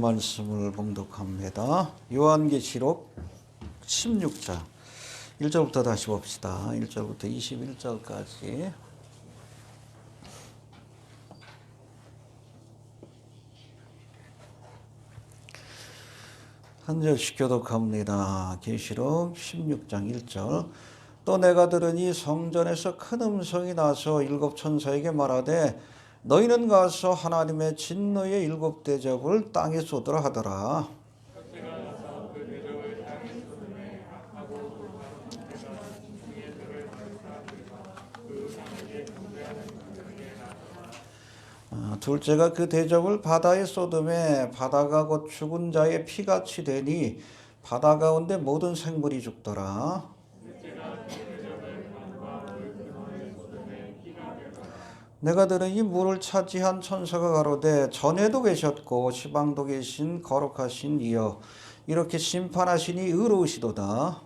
말씀을 봉독합니다. 요한계시록 16장 1절부터 다시 봅시다. 1절부터 21절까지. 한 절씩 교독합니다. 계시록 16장 1절. 또 내가 들으니 성전에서 큰 음성이 나서 일곱 천사에게 말하되 너희는 가서 하나님의 진노의 일곱 대접을 땅에 쏟으라 하더라. 둘째가 그 대접을 바다에 쏟음에 바다가 곧 죽은 자의 피같이 되니 바다 가운데 모든 생물이 죽더라. 내가 들으니 물을 차지한 천사가 가로되 전에도 계셨고 시방도 계신 거룩하신 이여 이렇게 심판하시니 의로우시도다.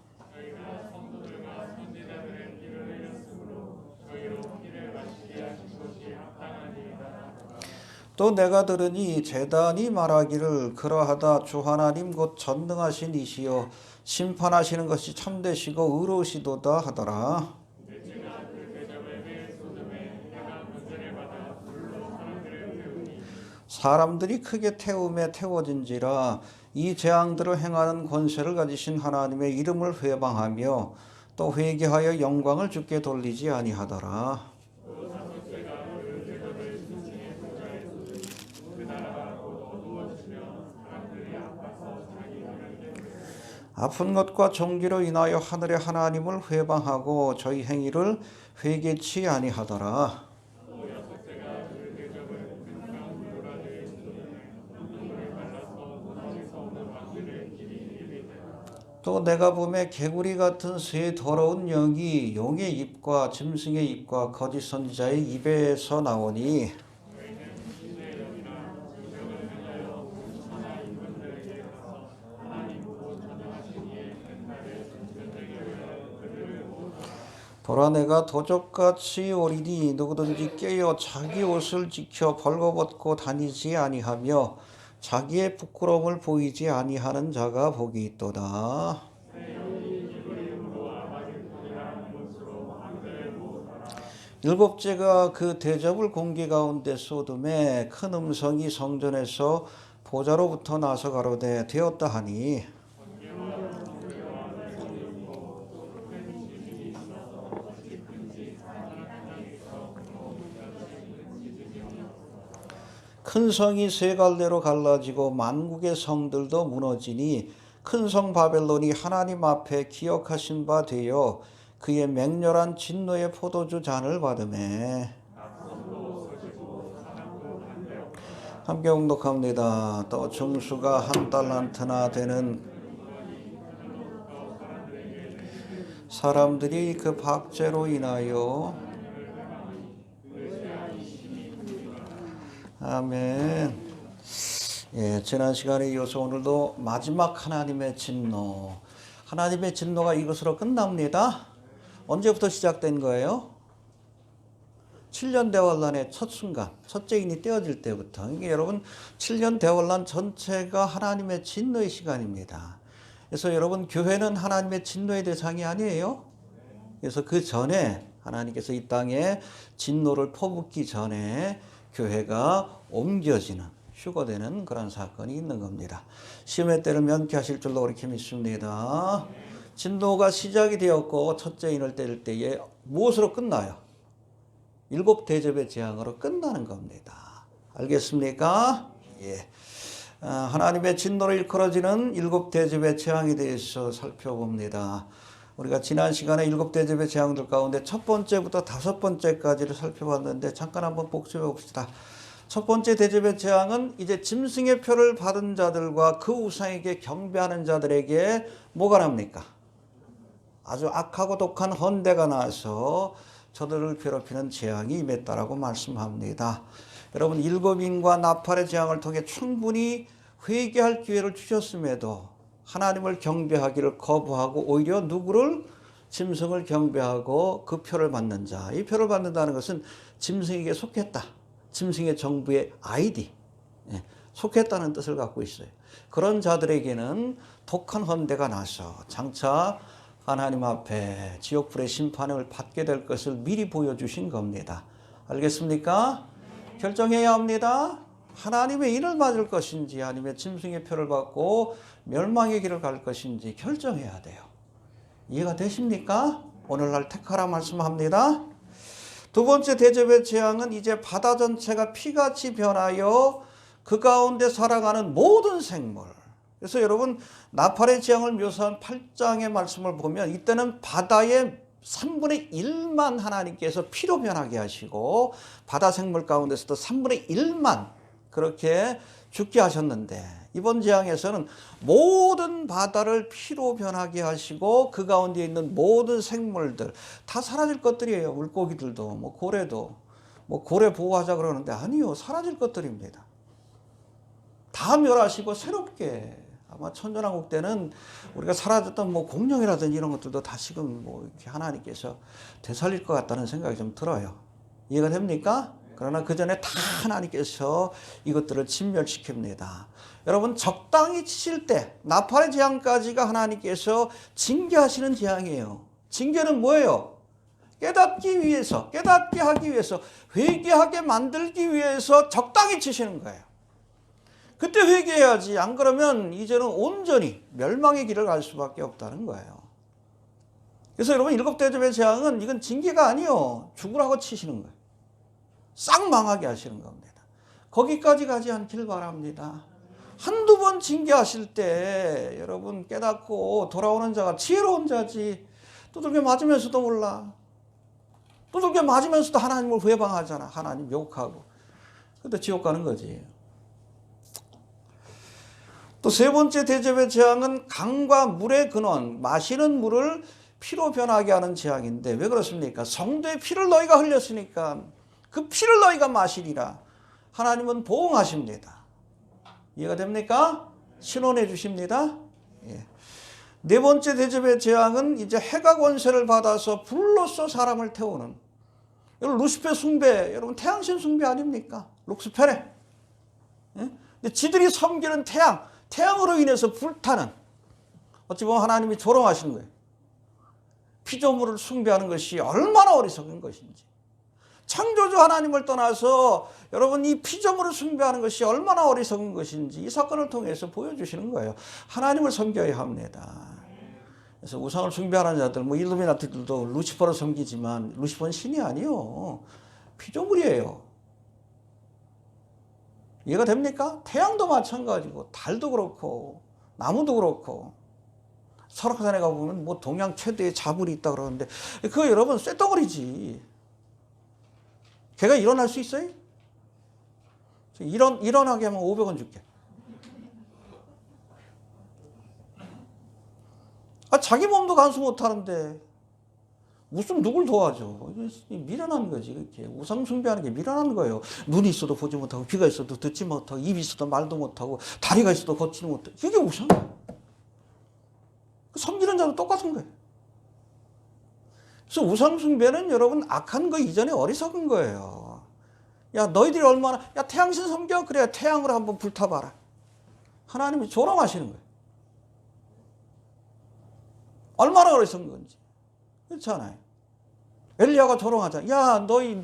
또 내가 들으니 제단이 말하기를 그러하다 주 하나님 곧 전능하신 이시여 심판하시는 것이 참되시고 의로우시도다 하더라. 사람들이 크게 태움에 태워진지라 이 재앙들을 행하는 권세를 가지신 하나님의 이름을 회방하며 또 회개하여 영광을 주께 돌리지 아니하더라. 아픈 것과 종기로 인하여 하늘의 하나님을 회방하고 저희 행위를 회개치 아니하더라. 또 내가 보매 개구리 같은 새 더러운 영이 용의 입과 짐승의 입과 거짓 선지자의 입에서 나오니 돌아 내가 도적같이 오리니 누구든지 깨어 자기 옷을 지켜 벌거벗고 다니지 아니하며 자기의 부끄러움을 보이지 아니하는 자가 복이 있도다. 일곱째가 그 대접을 공기 가운데 쏟음에 큰 음성이 성전에서 보좌로부터 나서 가로되 되었다 하니 큰 성이 세 갈래로 갈라지고 만국의 성들도 무너지니 큰 성 바벨론이 하나님 앞에 기억하신 바 되어 그의 맹렬한 진노의 포도주 잔을 받으매. 함께 봉독합니다. 또 중수가 한 달란트나 되는 사람들이 그 박제로 인하여 아멘. 예, 지난 시간에 이어서 오늘도 마지막 하나님의 진노. 하나님의 진노가 이것으로 끝납니다. 언제부터 시작된 거예요? 7년 대환란의 첫 순간, 첫째 인이 떼어질 때부터. 이게 여러분 7년 대환란 전체가 하나님의 진노의 시간입니다. 그래서 여러분 교회는 하나님의 진노의 대상이 아니에요. 그래서 그 전에 하나님께서 이 땅에 진노를 퍼붓기 전에 교회가 옮겨지는 휴거되는 그런 사건이 있는 겁니다. 시험의 때를 면케하실 줄로 그렇게 믿습니다. 진노가 시작이 되었고 첫째 인을 때릴 때에 무엇으로 끝나요? 일곱 대접의 재앙으로 끝나는 겁니다. 알겠습니까? 예. 하나님의 진노를 일컬어지는 일곱 대접의 재앙에 대해서 살펴봅니다. 우리가 지난 시간에 일곱 대접의 재앙들 가운데 첫 번째부터 다섯 번째까지를 살펴봤는데 잠깐 한번 복습해 봅시다. 첫 번째 대접의 재앙은 이제 짐승의 표를 받은 자들과 그 우상에게 경배하는 자들에게 뭐가 납니까? 아주 악하고 독한 헌대가 나서 저들을 괴롭히는 재앙이 임했다라고 말씀합니다. 여러분 일곱인과 나팔의 재앙을 통해 충분히 회개할 기회를 주셨음에도 하나님을 경배하기를 거부하고 오히려 누구를? 짐승을 경배하고 그 표를 받는 자. 이 표를 받는다는 것은 짐승에게 속했다. 짐승의 정부의 아이디. 속했다는 뜻을 갖고 있어요. 그런 자들에게는 독한 헌대가 나서 장차 하나님 앞에 지옥불의 심판을 받게 될 것을 미리 보여주신 겁니다. 알겠습니까? 결정해야 합니다. 하나님의 일을 맞을 것인지 아니면 짐승의 표를 받고 멸망의 길을 갈 것인지 결정해야 돼요. 이해가 되십니까? 오늘날 택하라 말씀합니다. 두 번째 대접의 재앙은 이제 바다 전체가 피같이 변하여 그 가운데 살아가는 모든 생물. 그래서 여러분 나팔의 재앙을 묘사한 8장의 말씀을 보면 이때는 바다의 3분의 1만 하나님께서 피로 변하게 하시고 바다 생물 가운데서도 3분의 1만 그렇게 죽게 하셨는데 이번 재앙에서는 모든 바다를 피로 변하게 하시고 그 가운데 있는 모든 생물들 다 사라질 것들이에요. 물고기들도 고래도 고래 보호하자 그러는데 아니요. 사라질 것들입니다. 다 멸하시고 새롭게 아마 천년왕국 때는 우리가 사라졌던 공룡이라든지 이런 것들도 다시금 이렇게 하나님께서 되살릴 것 같다는 생각이 좀 들어요. 이해가 됩니까? 그러나 그 전에 다 하나님께서 이것들을 진멸시킵니다. 여러분 적당히 치실 때 나팔의 재앙까지가 하나님께서 징계하시는 재앙이에요. 징계는 뭐예요? 깨닫게 하기 위해서, 회개하게 만들기 위해서 적당히 치시는 거예요. 그때 회개해야지. 안 그러면 이제는 온전히 멸망의 길을 갈 수밖에 없다는 거예요. 그래서 여러분 일곱 대접의 재앙은 이건 징계가 아니요. 죽으라고 치시는 거예요. 싹 망하게 하시는 겁니다. 거기까지 가지 않길 바랍니다. 한두 번 징계하실 때 여러분 깨닫고 돌아오는 자가 지혜로운 자지. 두들겨 맞으면서도 몰라. 두들겨 맞으면서도 하나님을 회방하잖아. 하나님 욕하고. 근데 지옥 가는 거지. 또 세 번째 대접의 재앙은 강과 물의 근원, 마시는 물을 피로 변하게 하는 재앙인데 왜 그렇습니까? 성도의 피를 너희가 흘렸으니까 그 피를 너희가 마시리라. 하나님은 보응하십니다. 이해가 됩니까? 신원해 주십니다. 예. 네 번째 대접의 재앙은 이제 해가 권세를 받아서 불로써 사람을 태우는. 여러분 루시페 숭배, 여러분 태양신 숭배 아닙니까? 룩스페레. 예? 근데 지들이 섬기는 태양으로 인해서 불타는, 어찌 보면 하나님이 조롱하시는 거예요. 피조물을 숭배하는 것이 얼마나 어리석은 것인지. 창조주 하나님을 떠나서 여러분 이 피조물을 숭배하는 것이 얼마나 어리석은 것인지 이 사건을 통해서 보여주시는 거예요. 하나님을 섬겨야 합니다. 그래서 우상을 숭배하는 자들, 일루미나티들도 루시퍼를 섬기지만 루시퍼는 신이 아니요. 피조물이에요. 이해가 됩니까? 태양도 마찬가지고 달도 그렇고 나무도 그렇고 설악산에 가보면 동양 최대의 자물이 있다 그러는데 그거 여러분 쇳덩어리지. 걔가 일어날 수 있어요? 일어나게 하면 500원 줄게. 자기 몸도 간수 못하는데 무슨 누굴 도와줘. 미련한 거지. 이렇게 우상 숭배하는 게 미련한 거예요. 눈이 있어도 보지 못하고 귀가 있어도 듣지 못하고 입이 있어도 말도 못하고 다리가 있어도 걷지는 못하고 그게 우상이에요. 섬기는 자도 똑같은 거예요. 그래서 우상 숭배는 여러분 악한 거 이전에 어리석은 거예요. 야 너희들이 얼마나 태양신 섬겨? 그래 태양으로 한번 불타봐라. 하나님이 조롱하시는 거예요. 얼마나 어리석은 건지. 그렇잖아요. 엘리야가 조롱하잖아. 야 너희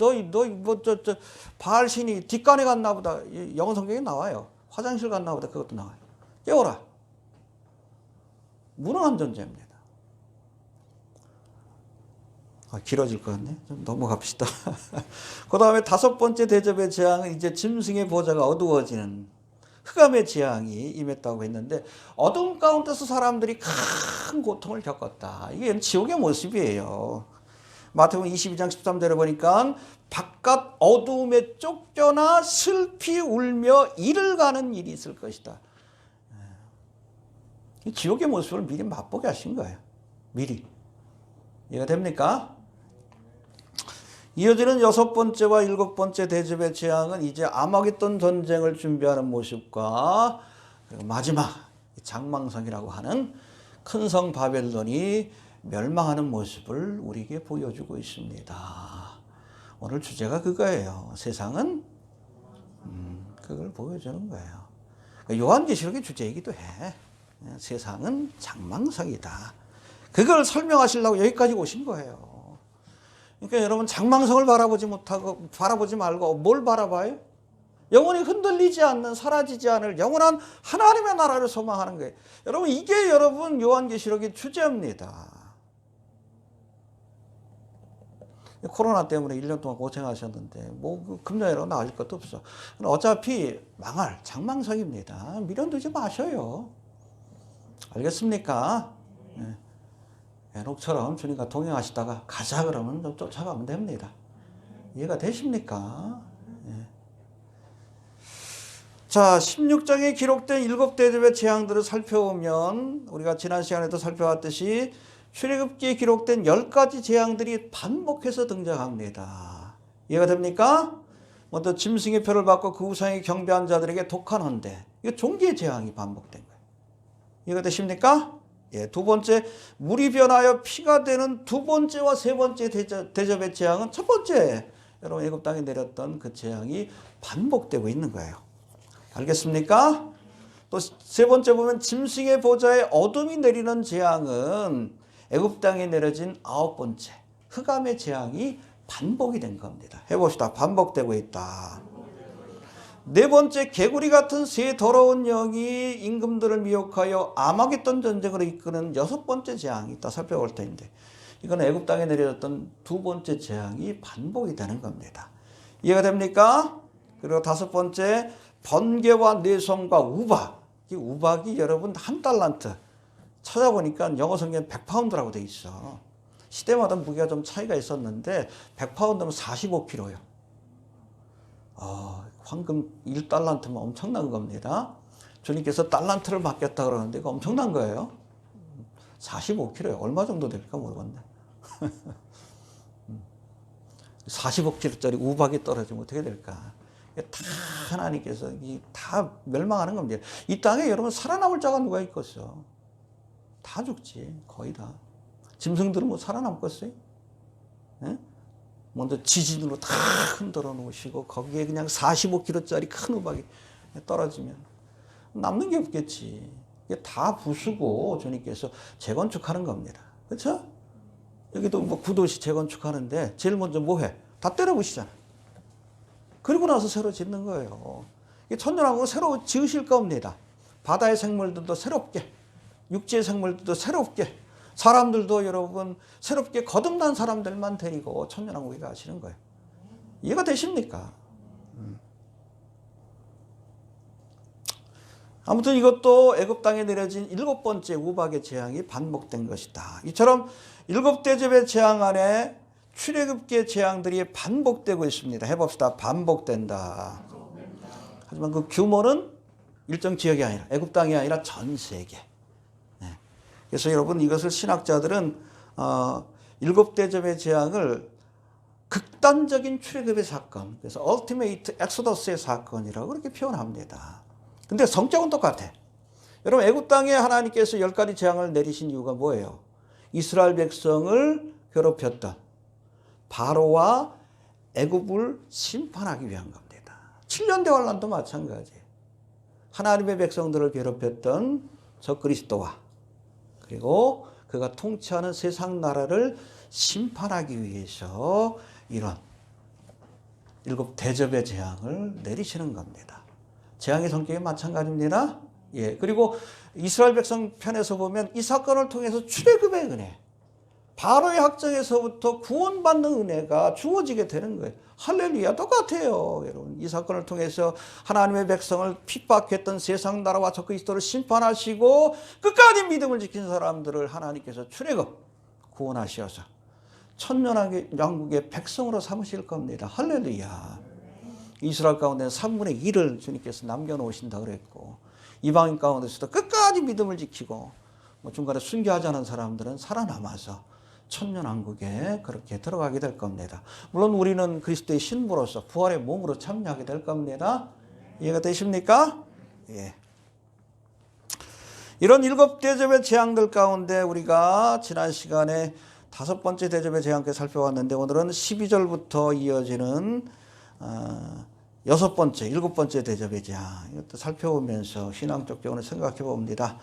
바알 신이 뒷간에 갔나 보다. 영어 성경에 나와요. 화장실 갔나 보다. 그것도 나와요. 깨워라. 무능한 존재입니다. 길어질 것 같네. 좀 넘어갑시다. 그 다음에 다섯 번째 대접의 재앙은 이제 짐승의 보좌가 어두워지는 흑암의 재앙이 임했다고 했는데 어둠 가운데서 사람들이 큰 고통을 겪었다. 이게 지옥의 모습이에요. 마태복음 22장 13절에 보니까 바깥 어두움에 쫓겨나 슬피 울며 이를 가는 일이 있을 것이다. 지옥의 모습을 미리 맛보게 하신 거예요. 미리. 이해가 됩니까? 이어지는 여섯 번째와 일곱 번째 대접의 재앙은 이제 아마겟돈 전쟁을 준비하는 모습과 그리고 마지막 장망성이라고 하는 큰 성 바벨론이 멸망하는 모습을 우리에게 보여주고 있습니다. 오늘 주제가 그거예요. 세상은 그걸 보여주는 거예요. 요한계시록의 주제이기도 해. 세상은 장망성이다. 그걸 설명하시려고 여기까지 오신 거예요. 그러니까 여러분 장망성을 바라보지 말고 뭘 바라봐요? 영원히 흔들리지 않는, 사라지지 않을 영원한 하나님의 나라를 소망하는 거예요. 여러분 이게 여러분 요한계시록의 주제입니다. 코로나 때문에 1년 동안 고생하셨는데 뭐 금년에로 나아질 것도 없어. 어차피 망할 장망성입니다. 미련두지 마셔요. 알겠습니까? 에녹처럼 주님과 동행하시다가 가자 그러면 좀 쫓아가면 됩니다. 이해가 되십니까? 자, 16장에 기록된 7대접의 재앙들을 살펴보면 우리가 지난 시간에도 살펴봤듯이 출애굽기에 기록된 10가지 재앙들이 반복해서 등장합니다. 이해가 됩니까? 먼저 짐승의 표를 받고 그 우상에 경배한 자들에게 독한 헌데, 이거 종기의 재앙이 반복된 거예요. 이해가 되십니까? 예, 두 번째, 물이 변하여 피가 되는 두 번째와 세 번째 대접의 재앙은 첫 번째, 여러분 애굽 땅에 내렸던 그 재앙이 반복되고 있는 거예요. 알겠습니까? 또 세 번째 보면 짐승의 보좌에 어둠이 내리는 재앙은 애굽 땅에 내려진 9번째 흑암의 재앙이 반복이 된 겁니다. 해봅시다. 반복되고 있다. 네 번째, 개구리 같은 새 더러운 영이 임금들을 미혹하여 아마겟돈 전쟁으로 이끄는 6번째 재앙이 있다. 살펴볼 텐데 이건 애굽 땅에 내려졌던 두 번째 재앙이 반복이 되는 겁니다. 이해가 됩니까? 그리고 다섯 번째, 번개와 내성과 우박. 이 우박이 여러분 한 달란트. 찾아보니까 영어 성경에 100파운드라고 돼 있어. 시대마다 무게가 좀 차이가 있었는데 100파운드면 45kg요. 황금 1달란트면 엄청난 겁니다. 주님께서 달란트를 맡겼다 그러는데 이거 엄청난 거예요. 45kg요. 얼마 정도 될까 모르겠네. 45kg짜리 우박이 떨어지면 어떻게 될까? 다 하나님께서 다 멸망하는 겁니다. 이 땅에 여러분 살아남을 자가 누가 있겠어? 다 죽지. 거의 다. 짐승들은 뭐 살아남겠어요? 예? 먼저 지진으로 다 흔들어 놓으시고 거기에 그냥 45kg짜리 큰 우박이 떨어지면 남는 게 없겠지. 이게 다 부수고 주님께서 재건축하는 겁니다. 그렇죠? 여기도 뭐 구도시 재건축하는데 제일 먼저 뭐 해? 다 때려부시잖아. 그리고 나서 새로 짓는 거예요. 천년왕국은 새로 지으실 겁니다. 바다의 생물들도 새롭게, 육지의 생물들도 새롭게, 사람들도 여러분 새롭게 거듭난 사람들만 데리고 천년왕국에 가시는 거예요. 이해가 되십니까? 아무튼 이것도 애굽 땅에 내려진 7번째 우박의 재앙이 반복된 것이다. 이처럼 7대접의 재앙 안에 출애굽기의 재앙들이 반복되고 있습니다. 해봅시다. 반복된다. 하지만 그 규모는 일정 지역이 아니라 애굽 땅이 아니라 전 세계. 네. 그래서 여러분 이것을 신학자들은 7대접의 재앙을 극단적인 출애굽의 사건, 그래서 ultimate exodus의 사건이라고 그렇게 표현합니다. 근데 성격은 똑같아. 여러분 애굽 땅에 하나님께서 10가지 재앙을 내리신 이유가 뭐예요? 이스라엘 백성을 괴롭혔던 바로와 애굽을 심판하기 위한 겁니다. 7년 대환란도 마찬가지. 하나님의 백성들을 괴롭혔던 적그리스도와 그리고 그가 통치하는 세상 나라를 심판하기 위해서 이런 7대접의 재앙을 내리시는 겁니다. 재앙의 성격이 마찬가지입니다. 예. 그리고 이스라엘 백성 편에서 보면 이 사건을 통해서 출애굽의 은혜, 바로의 학정에서부터 구원받는 은혜가 주어지게 되는 거예요. 할렐루야. 똑같아요. 여러분 이 사건을 통해서 하나님의 백성을 핍박했던 세상 나라와 적그리스도를 심판하시고 끝까지 믿음을 지킨 사람들을 하나님께서 출애굽 구원하셔서 천년왕국의 백성으로 삼으실 겁니다. 할렐루야. 이스라엘 가운데 3분의 1을 주님께서 남겨놓으신다 그랬고 이방인 가운데서도 끝까지 믿음을 지키고 중간에 순교하지 않은 사람들은 살아남아서 천년왕국에 그렇게 들어가게 될 겁니다. 물론 우리는 그리스도의 신부로서 부활의 몸으로 참여하게 될 겁니다. 이해가 되십니까? 예. 이런 7대접의 재앙들 가운데 우리가 지난 시간에 5번째 대접의 재앙까지 살펴봤는데 오늘은 12절부터 이어지는 여섯 번째, 일곱 번째 대접의 재앙. 이것도 살펴보면서 신앙적 적으로 생각해 봅니다.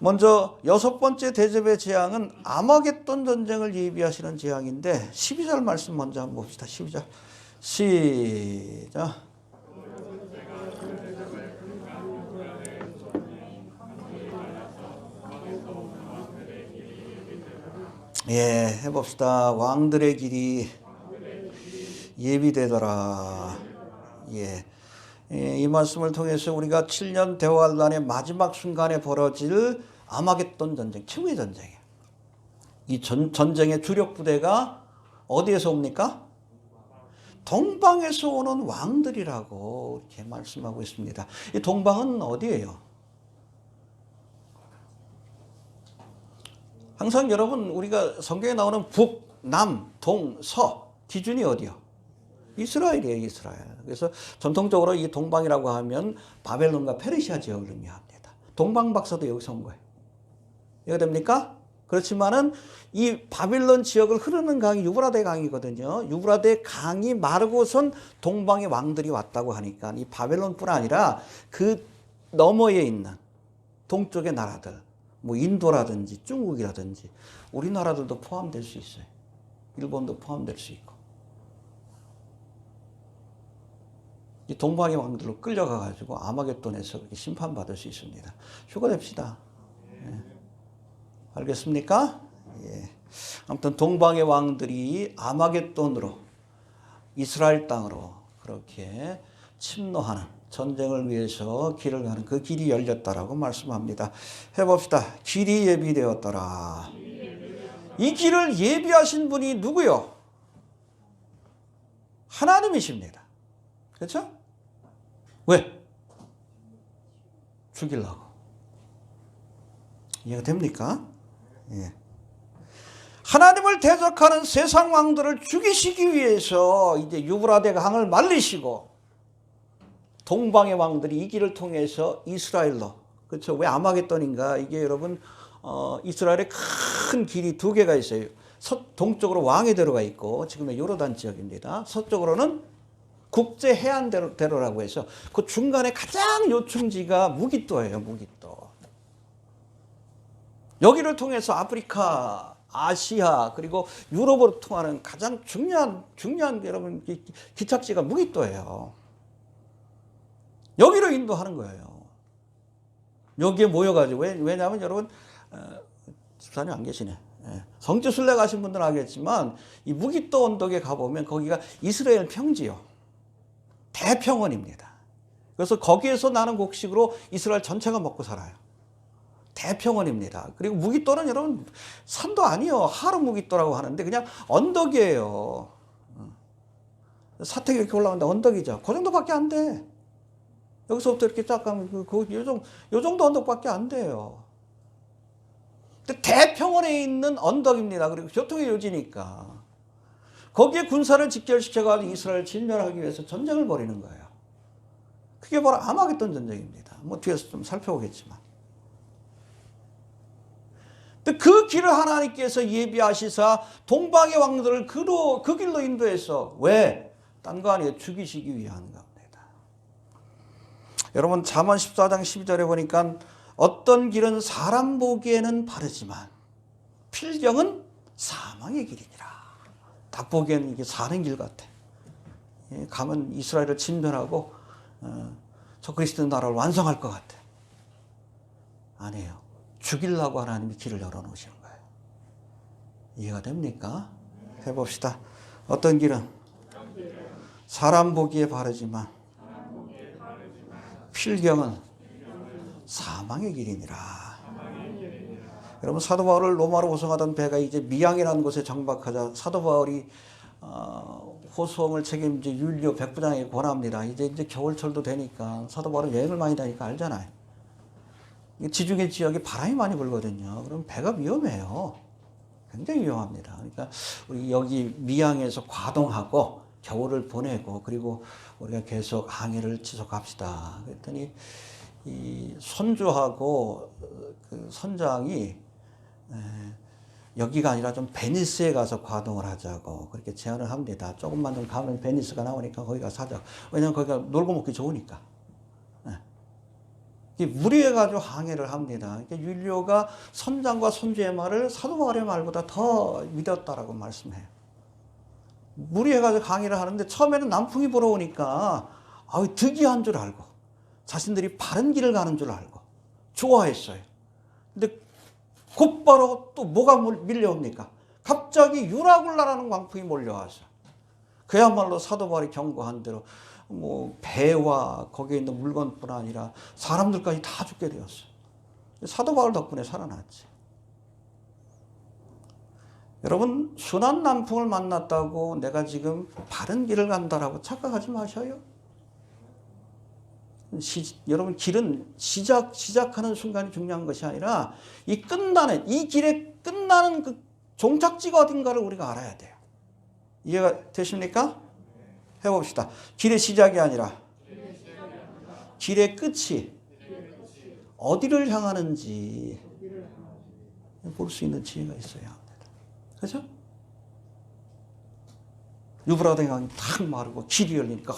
먼저 여섯 번째 대접의 재앙은 아마겟돈 전쟁을 예비하시는 재앙인데 12절 말씀 먼저 한번 봅시다. 12절. 시작. 예, 해봅시다. 왕들의 길이 예비되더라. 예. 이 말씀을 통해서 우리가 7년 대환란의 마지막 순간에 벌어질 아마겟돈 전쟁, 최후의 전쟁이에요. 이 전쟁의 주력 부대가 어디에서 옵니까? 동방에서 오는 왕들이라고 이렇게 말씀하고 있습니다. 이 동방은 어디예요? 항상 여러분 우리가 성경에 나오는 북, 남, 동, 서 기준이 어디요? 이스라엘이에요, 이스라엘. 그래서 전통적으로 이 동방이라고 하면 바벨론과 페르시아 지역을 의미합니다. 동방박사도 여기서 온 거예요. 이해가 됩니까? 그렇지만은 이 바빌론 지역을 흐르는 강이 유브라데 강이거든요. 유브라데 강이 마르고선 동방의 왕들이 왔다고 하니까 이 바벨론뿐 아니라 그 너머에 있는 동쪽의 나라들, 뭐 인도라든지 중국이라든지 우리나라들도 포함될 수 있어요. 일본도 포함될 수 있고. 이 동방의 왕들로 끌려가 가지고 아마겟돈에서 그렇게 심판받을 수 있습니다. 휴거됩시다. 예. 알겠습니까? 예. 아무튼 동방의 왕들이 아마겟돈으로 이스라엘 땅으로 그렇게 침노하는 전쟁을 위해서 길을 가는 그 길이 열렸다라고 말씀합니다. 해봅시다. 길이 예비되었더라. 이 길을 예비하신 분이 누구요? 하나님이십니다. 그렇죠? 왜? 죽이려고. 이해가 됩니까? 예. 하나님을 대적하는 세상 왕들을 죽이시기 위해서 이제 유브라데 강을 말리시고 동방의 왕들이 이 길을 통해서 이스라엘로, 그렇죠? 왜 아마겟돈인가? 이게 여러분 이스라엘의 큰 길이 두 개가 있어요. 동쪽으로 왕의 대로가 있고 지금의 요르단 지역입니다. 서쪽으로는 국제 해안대로라고 해서 그 중간에 가장 요충지가 무깃도예요. 무깃도. 여기를 통해서 아프리카, 아시아 그리고 유럽으로 통하는 가장 중요한 여러분 기착지가 무깃도예요. 여기로 인도하는 거예요. 여기에 모여가지고 왜냐하면 여러분 집사님 안 계시네. 성지순례 가신 분들은 알겠지만 이 무깃도 언덕에 가보면 거기가 이스라엘 평지요. 대평원입니다. 그래서 거기에서 나는 곡식으로 이스라엘 전체가 먹고 살아요. 대평원입니다. 그리고 무깃도는 여러분 산도 아니에요. 하루 무깃도라고 하는데 그냥 언덕이에요. 사택이 이렇게 올라가는데 언덕이죠. 그 정도밖에 안 돼. 여기서부터 이렇게 딱 가면 요 정도 언덕밖에 안 돼요. 근데 대평원에 있는 언덕입니다. 그리고 교통의 요지니까. 거기에 군사를 직결시켜가지고 이스라엘을 진멸하기 위해서 전쟁을 벌이는 거예요. 그게 바로 아마겟돈 전쟁입니다. 뭐 뒤에서 좀 살펴보겠지만. 근데 그 길을 하나님께서 예비하시사 동방의 왕들을 그 길로 인도해서 왜? 딴 거 아니에요. 죽이시기 위한 겁니다. 여러분 잠언 14장 12절에 보니까 어떤 길은 사람 보기에는 바르지만 필경은 사망의 길이니라. 딱 보기에는 이게 사는 길 같아. 가면 이스라엘을 진멸하고 저 그리스도 나라를 완성할 것 같아. 아니에요. 죽이려고 하나님이 길을 열어놓으시는 거예요. 이해가 됩니까? 해봅시다. 어떤 길은 사람 보기에 바르지만 필경은 사망의 길이니라. 여러분 사도 바울을 로마로 호송하던 배가 이제 미양이라는 곳에 정박하자 사도 바울이 호송을 책임져 율리오 백부장에게 권합니다. 이제 겨울철도 되니까 사도 바울은 여행을 많이 다니까 알잖아요. 지중해 지역에 바람이 많이 불거든요. 그럼 배가 위험해요. 굉장히 위험합니다. 그러니까 우리 여기 미양에서 과동하고 겨울을 보내고 그리고 우리가 계속 항해를 지속합시다. 그랬더니 이 선주하고 그 선장이 여기가 아니라 좀 베니스에 가서 과동을 하자고 그렇게 제안을 합니다. 조금만 좀 가면 베니스가 나오니까 거기 가서 하자고. 왜냐면 거기가 놀고 먹기 좋으니까. 무리해가지고 항해를 합니다. 율리오가 선장과 선주의 말을 사도 바울의 말보다 더 믿었다라고 말씀해요. 무리해가지고 항해를 하는데 처음에는 남풍이 불어오니까 득이한 줄 알고 자신들이 바른 길을 가는 줄 알고 좋아했어요. 근데 곧바로 또 뭐가 밀려옵니까? 갑자기 유라굴라라는 광풍이 몰려와서 그야말로 사도 바울이 경고한 대로 뭐 배와 거기에 있는 물건뿐 아니라 사람들까지 다 죽게 되었어요. 사도 바울 덕분에 살아났지. 여러분, 순한 남풍을 만났다고 내가 지금 바른 길을 간다라고 착각하지 마셔요. 여러분, 길은 시작하는 순간이 중요한 것이 아니라 이 길의 끝나는 그 종착지가 어딘가를 우리가 알아야 돼요. 이해가 되십니까? 해봅시다. 길의 시작이 아니라 길의 끝이 어디를 향하는지 볼 수 있는 지혜가 있어야 합니다. 그렇죠? 유브라데 강이 탁 마르고 길이 열리니까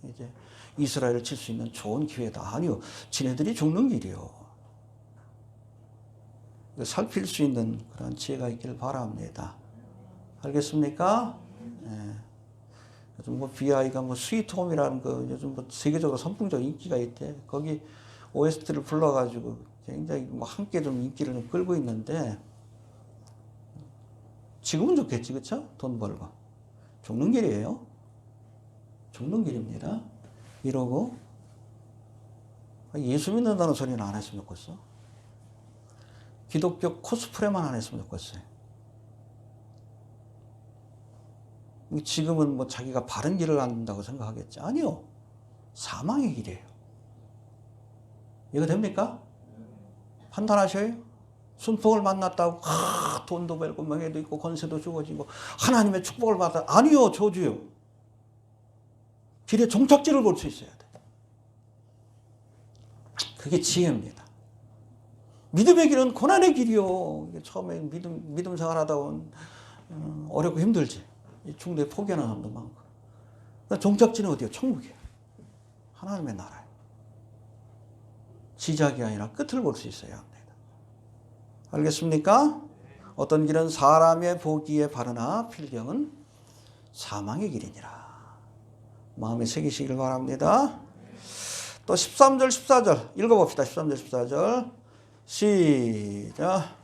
이제 이스라엘을 칠 수 있는 좋은 기회다. 아니요. 지네들이 죽는 길이요. 살필 수 있는 그런 지혜가 있기를 바랍니다. 알겠습니까? 네. 요즘 뭐 BI가 뭐 스위트홈이라는 거 요즘 뭐 세계적으로 선풍적 인기가 있대. 거기 OST를 불러가지고 굉장히 뭐 함께 좀 인기를 좀 끌고 있는데 지금은 좋겠지, 그쵸? 돈 벌고. 죽는 길이에요. 죽는 길입니다. 이러고 예수 믿는다는 소리는 안 했으면 좋겠어. 기독교 코스프레만 안 했으면 좋겠어요. 지금은 뭐 자기가 바른 길을 간다고 생각하겠지. 아니요. 사망의 길이에요. 이거 됩니까? 판단하셔요? 순풍을 만났다고 돈도 벌고 명예도 있고 권세도 주어지고 하나님의 축복을 받아. 아니요. 저주요. 길의 종착지를 볼 수 있어야 돼. 그게 지혜입니다. 믿음의 길은 고난의 길이요. 처음에 믿음 생활하다 보면 어렵고 힘들지. 중도에 포기하는 사람도 많고. 종착지는 어디요? 천국이에요. 하나님의 나라예요. 시작이 아니라 끝을 볼 수 있어야 합니다. 알겠습니까? 어떤 길은 사람의 보기에 바르나 필경은 사망의 길이니라. 마음에 새기시길 바랍니다. 또 13절 14절 읽어봅시다. 13절 14절 시작.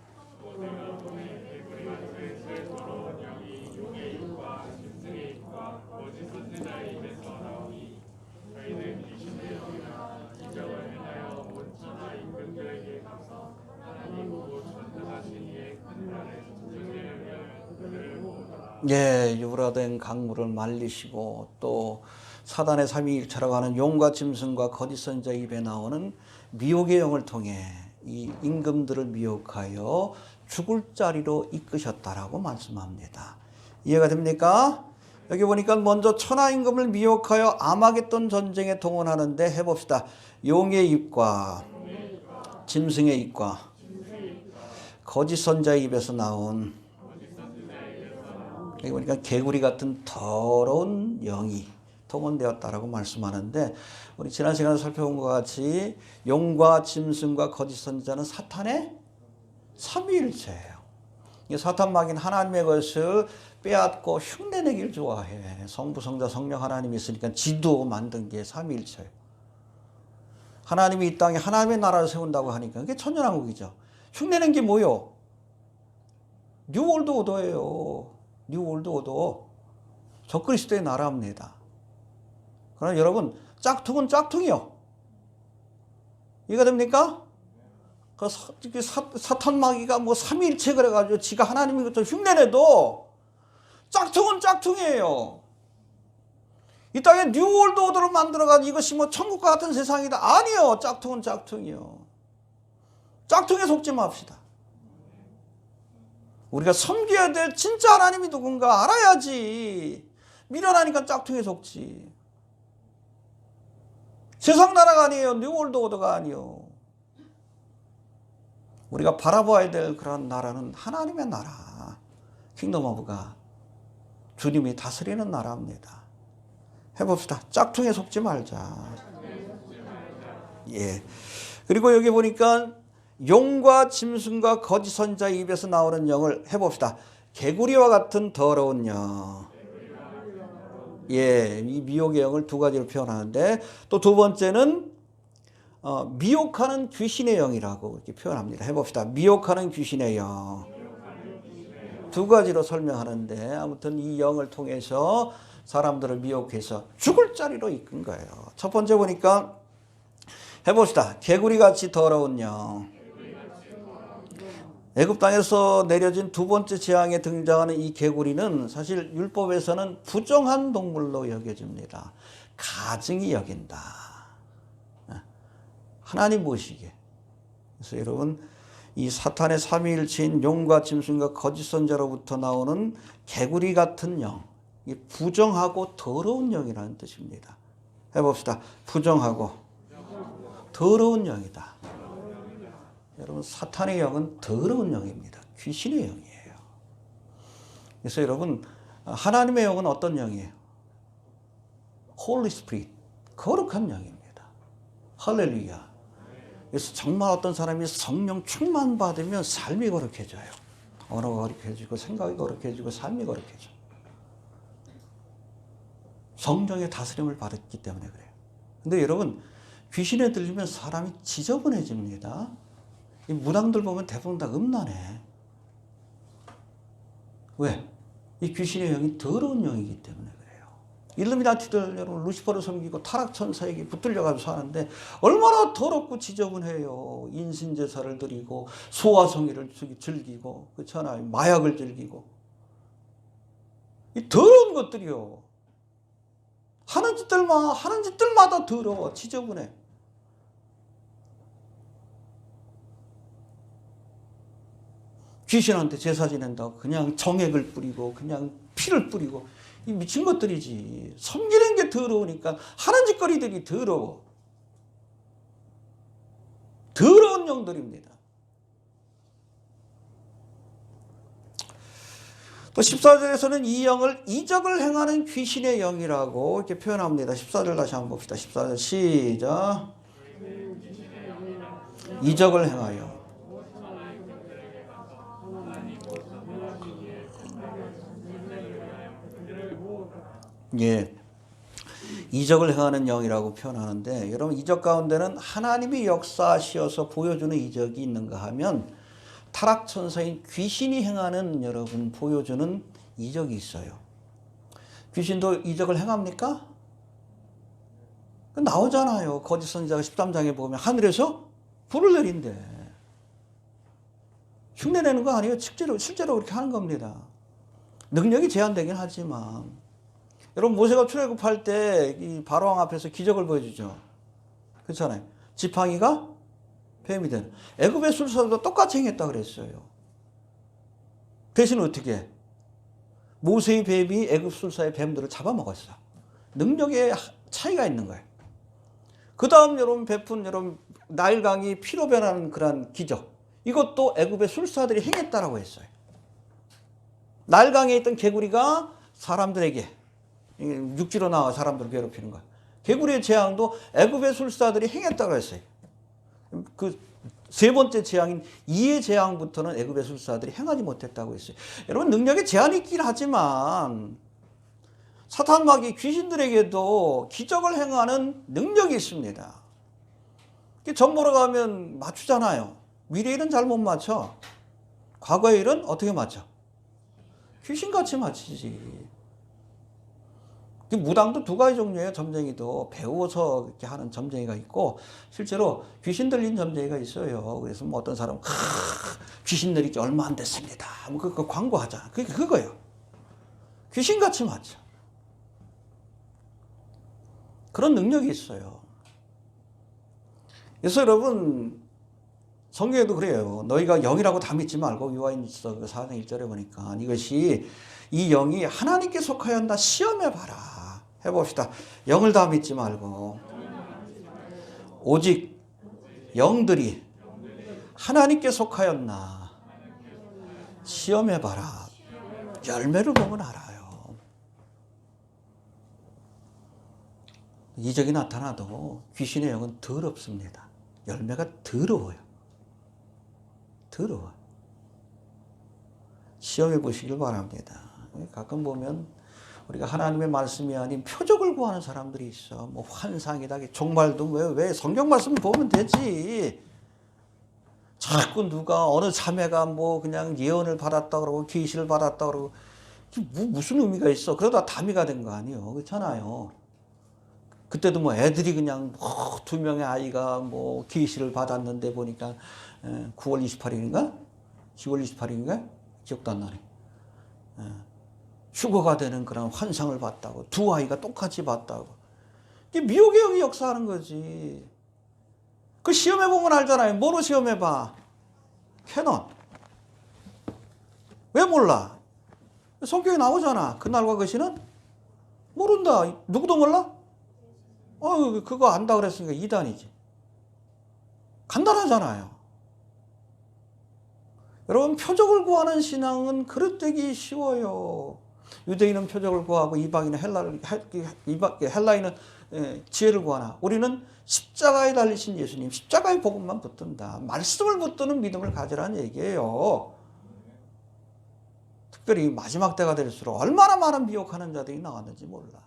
예, 유브라된 강물을 말리시고 또 사단의 삼위일체라고 하는 용과 짐승과 거짓 선지자 입에 나오는 미혹의 영을 통해 이 임금들을 미혹하여 죽을 자리로 이끄셨다라고 말씀합니다. 이해가 됩니까? 여기 보니까 먼저 천하 임금을 미혹하여 아마겟돈 전쟁에 동원하는데 해봅시다. 용의 입과 짐승의 입과 거짓 선지자의 입에서 나온 여기 보니까 개구리 같은 더러운 영이 동원되었다라고 말씀하는데 우리 지난 시간에 살펴본 것 같이 용과 짐승과 거짓 선지자는 사탄의 삼위일체예요. 사탄 마귀는 하나님의 것을 빼앗고 흉내내기를 좋아해. 성부, 성자, 성령 하나님이 있으니까 지도 만든 게 삼위일체예요. 하나님이 이 땅에 하나님의 나라를 세운다고 하니까 그게 천년왕국이죠. 흉내낸 게 뭐요? 뉴월드 오더예요. 뉴월드 오더. 적그리스도의 나라입니다. 그러나 여러분 짝퉁은 짝퉁이요. 이해가 됩니까? 그 사탄 마귀가 뭐 삼위일체 그래가지고 지가 하나님인 것처럼 흉내내도 짝퉁은 짝퉁이에요. 이 땅에 뉴월드 오더로 만들어가지고 이것이 뭐 천국과 같은 세상이다. 아니요. 짝퉁은 짝퉁이요. 짝퉁에 속지 맙시다. 우리가 섬겨야 될 진짜 하나님이 누군가 알아야지. 미련하니까 짝퉁에 속지. 세상 나라가 아니에요. 뉴월드 오더가 아니요. 우리가 바라봐야 될 그런 나라는 하나님의 나라, 킹덤 오브 갓, 주님이 다스리는 나라입니다. 해봅시다. 짝퉁에 속지 말자. 예. 그리고 여기 보니까 용과 짐승과 거짓 선지자 입에서 나오는 영을 해봅시다. 개구리와 같은 더러운 영. 예, 이 미혹의 영을 두 가지로 표현하는데, 또 두 번째는 미혹하는 귀신의 영이라고 이렇게 표현합니다. 해봅시다. 미혹하는 귀신의 영. 두 가지로 설명하는데, 아무튼 이 영을 통해서 사람들을 미혹해서 죽을 자리로 이끈 거예요. 첫 번째 보니까 해봅시다. 개구리같이 더러운 영. 애굽 땅에서 내려진 두 번째 재앙에 등장하는 이 개구리는 사실 율법에서는 부정한 동물로 여겨집니다. 가증히 여긴다. 하나님 보시기에. 그래서 여러분, 이 사탄의 삼위일체인 용과 짐승과 거짓 선지자로부터 나오는 개구리 같은 영, 이 부정하고 더러운 영이라는 뜻입니다. 해봅시다. 부정하고 더러운 영이다. 여러분, 사탄의 영은 더러운 영입니다. 귀신의 영이에요. 그래서 여러분, 하나님의 영은 어떤 영이에요? Holy Spirit, 거룩한 영입니다. 할렐루야. 그래서 정말 어떤 사람이 성령 충만 받으면 삶이 거룩해져요. 언어가 거룩해지고 생각이 거룩해지고 삶이 거룩해져. 성령의 다스림을 받았기 때문에 그래요. 근데 여러분, 귀신에 들리면 사람이 지저분해집니다. 이 무당들 보면 대부분 다 음란해. 왜? 이 귀신의 영이 더러운 영이기 때문에 그래요. 일루미나티들 여러분 루시퍼를 섬기고 타락천사에게 붙들려가면서 사는데 얼마나 더럽고 지저분해요. 인신제사를 드리고 소화성의를 즐기고 그렇잖아요. 마약을 즐기고 이 더러운 것들이요. 하는 짓들마다 더러워. 지저분해. 귀신한테 제사 지낸다고 그냥 정액을 뿌리고 그냥 피를 뿌리고 이 미친 것들이지. 섬기는 게 더러우니까 하는 짓거리들이 더러워. 더러운 영들입니다. 또 14절에서는 이 영을 이적을 행하는 귀신의 영이라고 이렇게 표현합니다. 14절 다시 한번 봅시다. 14절 시작. 이적을 행하여. 예, 이적을 행하는 영이라고 표현하는데 여러분 이적 가운데는 하나님이 역사하셔서 보여주는 이적이 있는가 하면 타락천사인 귀신이 행하는 여러분 보여주는 이적이 있어요. 귀신도 이적을 행합니까? 나오잖아요. 거짓 선지자가 13장에 보면 하늘에서 불을 내린대. 흉내내는 거 아니에요. 실제로 그렇게 하는 겁니다. 능력이 제한되긴 하지만 여러분 모세가 출애굽할 때 이 바로왕 앞에서 기적을 보여주죠. 그렇잖아요. 지팡이가 뱀이 되는. 애굽의 술사들도 똑같이 행했다 그랬어요. 대신 어떻게? 모세의 뱀이 애굽 술사의 뱀들을 잡아먹었어. 능력의 차이가 있는 거예요. 그 다음 여러분 베푼 여러분 나일강이 피로 변하는 그런 기적. 이것도 애굽의 술사들이 행했다라고 했어요. 나일강에 있던 개구리가 사람들에게 육지로 나와 사람들을 괴롭히는 거야. 개구리의 재앙도 애굽의 술사들이 행했다고 했어요. 그 세 번째 재앙인 이의 재앙부터는 애굽의 술사들이 행하지 못했다고 했어요. 여러분 능력에 제한이 있긴 하지만 사탄마귀 귀신들에게도 기적을 행하는 능력이 있습니다. 점 보러 가면 맞추잖아요. 미래 일은 잘 못 맞춰. 과거의 일은 어떻게 맞춰? 귀신같이 맞히지. 무당도 두 가지 종류예요. 점쟁이도 배워서 이렇게 하는 점쟁이가 있고 실제로 귀신 들린 점쟁이가 있어요. 그래서 뭐 어떤 사람은 귀신 들린 지 얼마 안 됐습니다. 뭐 그거 광고하잖아. 그게 그거예요. 귀신같이 맞죠. 그런 능력이 있어요. 그래서 여러분 성경에도 그래요. 너희가 영이라고 다 믿지 말고 요한일서 4장 1절에 보니까 이것이 이 영이 하나님께 속하였나 시험해 봐라. 해봅시다. 영을 다 믿지 말고 오직 영들이 하나님께 속하였나 시험해봐라. 열매를 보면 알아요. 이적이 나타나도 귀신의 영은 더럽습니다. 열매가 더러워요. 더러워요. 시험해 보시길 바랍니다. 가끔 보면 우리가 하나님의 말씀이 아닌 표적을 구하는 사람들이 있어. 뭐 환상이다. 종말도 왜 성경 말씀 보면 되지. 자꾸 누가 어느 자매가 뭐 그냥 예언을 받았다 그러고 계시를 받았다 그러고 무슨 의미가 있어. 그러다 다미가 된 거 아니에요. 그렇잖아요. 그때도 뭐 애들이 그냥 뭐 2명의 아이가 뭐 계시를 받았는데 보니까 9월 28일인가? 10월 28일인가? 기억도 안 나네. 휴거가 되는 그런 환상을 봤다고. 2 아이가 똑같이 봤다고. 이게 미혹의 영이 역사하는 거지. 그 시험해보면 알잖아요. 뭐로 시험해봐? 캐논. 왜 몰라? 성경에 나오잖아. 그날과 그 시는 모른다. 누구도 몰라? 그거 안다 그랬으니까 이단이지. 간단하잖아요. 여러분, 표적을 구하는 신앙은 그릇되기 쉬워요. 유대인은 표적을 구하고 이방인은 헬라인은 지혜를 구하나. 우리는 십자가에 달리신 예수님, 십자가의 복음만 붙든다. 말씀을 붙드는 믿음을 가지라는 얘기예요. 특별히 마지막 때가 될수록 얼마나 많은 미혹하는 자들이 나왔는지 몰라.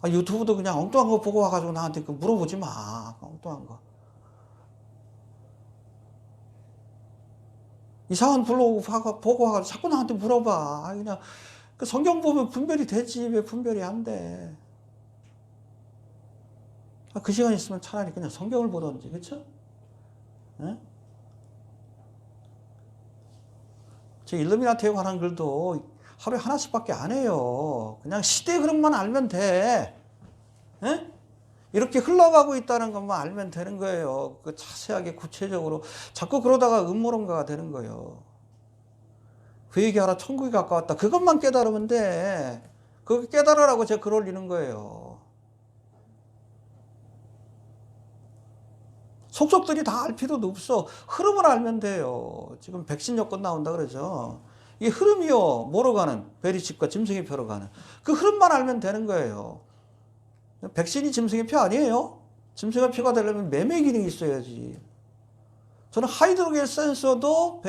유튜브도 그냥 엉뚱한 거 보고 와가지고 나한테 물어보지 마. 엉뚱한 거. 이상한 블로그 보고 와가지고 자꾸 나한테 물어봐. 그냥 그 성경 보면 분별이 되지. 왜 분별이 안 돼? 그 시간 있으면 차라리 그냥 성경을 보던지, 그쵸? 네? 제 일루미나티에 관한 글도 하루에 하나씩밖에 안 해요. 그냥 시대 흐름만 알면 돼. 네? 이렇게 흘러가고 있다는 것만 알면 되는 거예요. 그 자세하게 구체적으로. 자꾸 그러다가 음모론가가 되는 거예요. 회개하라 천국이 가까웠다. 그것만 깨달으면 돼. 그거 깨달으라고 제가 글 올리는 거예요. 속속들이 다 알 필요도 없어. 흐름을 알면 돼요. 지금 백신 여권 나온다 그러죠. 이 흐름이요. 뭐로 가는? 베리칩과 짐승의 표로 가는. 그 흐름만 알면 되는 거예요. 백신이 짐승의 표 아니에요. 짐승의 표가 되려면 매매 기능이 있어야지. 저는 하이드로겔 센서도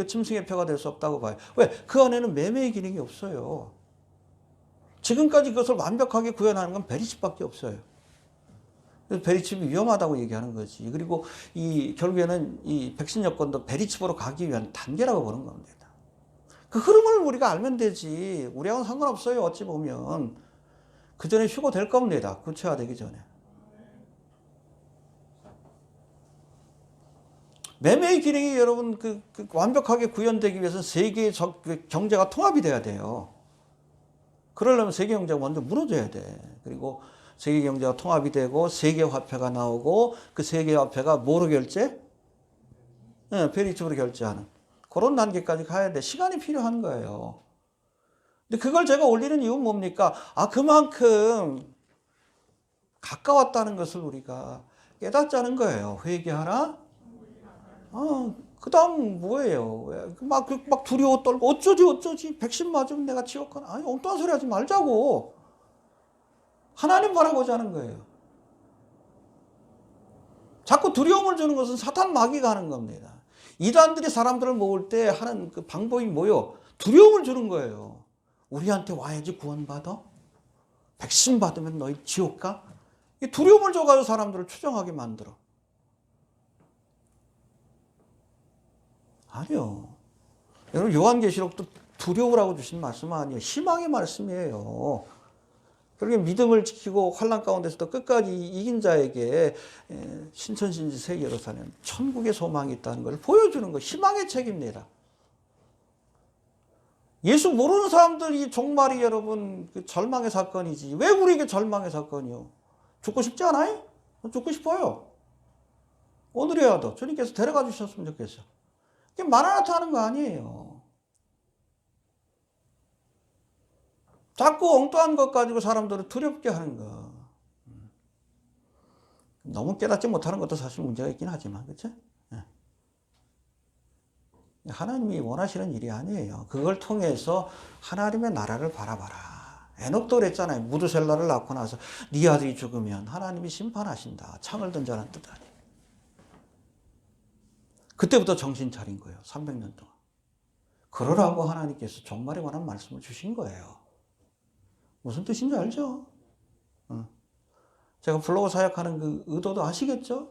짐승의 표가 될 수 없다고 봐요. 왜? 그 안에는 매매의 기능이 없어요. 지금까지 그것을 완벽하게 구현하는 건 베리칩밖에 없어요. 그래서 베리칩이 위험하다고 얘기하는 거지. 그리고 결국에는 이 백신 여권도 베리칩으로 가기 위한 단계라고 보는 겁니다. 그 흐름을 우리가 알면 되지. 우리하고는 상관없어요. 어찌 보면. 그 전에 휴고될 겁니다. 구체화되기 전에. 매매의 기능이 여러분 완벽하게 구현되기 위해서는 세계의 경제가 통합이 돼야 돼요. 그러려면 세계 경제가 먼저 무너져야 돼. 그리고 세계 경제가 통합이 되고 세계 화폐가 나오고 그 세계 화폐가 뭐로 결제? 네, 베리칩으로 결제하는 그런 단계까지 가야 돼. 시간이 필요한 거예요. 근데 그걸 제가 올리는 이유는 뭡니까? 그만큼 가까웠다는 것을 우리가 깨닫자는 거예요. 회개하라. 그 다음 뭐예요? 막 두려워 떨고 어쩌지 백신 맞으면 내가 지옥 가나. 엉뚱한 소리 하지 말자고. 하나님 바라보자 하는 거예요. 자꾸 두려움을 주는 것은 사탄 마귀가 하는 겁니다. 이단들이 사람들을 모을 때 하는 그 방법이 뭐요? 두려움을 주는 거예요. 우리한테 와야지 구원받아? 백신 받으면 너희 지옥 가? 이 두려움을 줘가지고 사람들을 추정하게 만들어. 아니요. 여러분 요한계시록도 두려우라고 주신 말씀은 아니에요. 희망의 말씀이에요. 그렇게 믿음을 지키고 환난 가운데서도 끝까지 이긴 자에게 신천신지 새 예루살렘 천국의 소망이 있다는 걸 보여주는 거 희망의 책입니다. 예수 모르는 사람들이 종말이 여러분 절망의 사건이지. 왜 우리에게 절망의 사건이요? 죽고 싶지 않아요? 죽고 싶어요. 오늘이라도 주님께서 데려가 주셨으면 좋겠어. 이게 마라나타 하는 거 아니에요. 자꾸 엉뚱한 것 가지고 사람들을 두렵게 하는 거. 너무 깨닫지 못하는 것도 사실 문제가 있긴 하지만, 그렇죠? 하나님이 원하시는 일이 아니에요. 그걸 통해서 하나님의 나라를 바라봐라. 에녹도 그랬잖아요. 무드셀라를 낳고 나서 네 아들이 죽으면 하나님이 심판하신다. 창을 든 자는 뜻 아니에요. 그때부터 정신 차린 거예요. 300년 동안. 그러라고 하나님께서 종말에 관한 말씀을 주신 거예요. 무슨 뜻인지 알죠? 제가 블로그 사역하는 그 의도도 아시겠죠?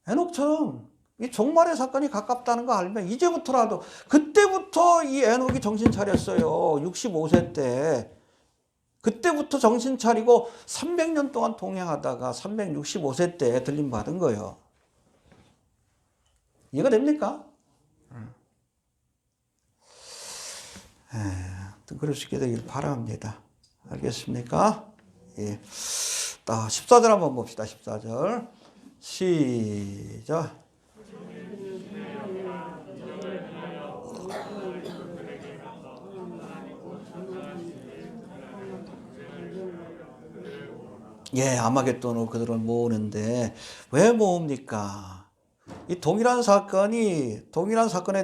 에녹처럼 이 종말의 사건이 가깝다는 거 알면 이제부터라도, 그때부터 이 에녹이 정신 차렸어요. 65세 때. 그때부터 정신 차리고 300년 동안 동행하다가 365세 때 들림 받은 거예요. 이해가 됩니까? 그럴 수 있게 되길 바랍니다. 알겠습니까? 예. 14절 한번 봅시다. 14절. 시작. 예, 아마겟돈으로 그들을 모으는데 왜 모읍니까? 이 동일한 사건에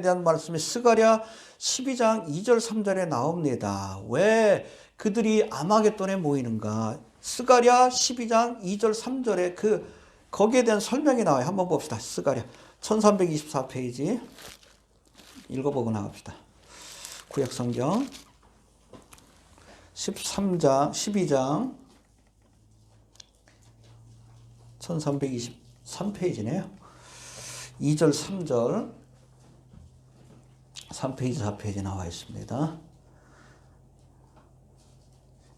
대한 말씀이 스가랴 12장 2절 3절에 나옵니다. 왜 그들이 아마겟돈에 모이는가? 스가랴 12장 2절 3절에 거기에 대한 설명이 나와요. 한번 봅시다. 스가랴 1324페이지 읽어보고 나갑시다. 구약성경 12장 1323페이지네요. 2절 3절 3페이지 4페이지 나와 있습니다.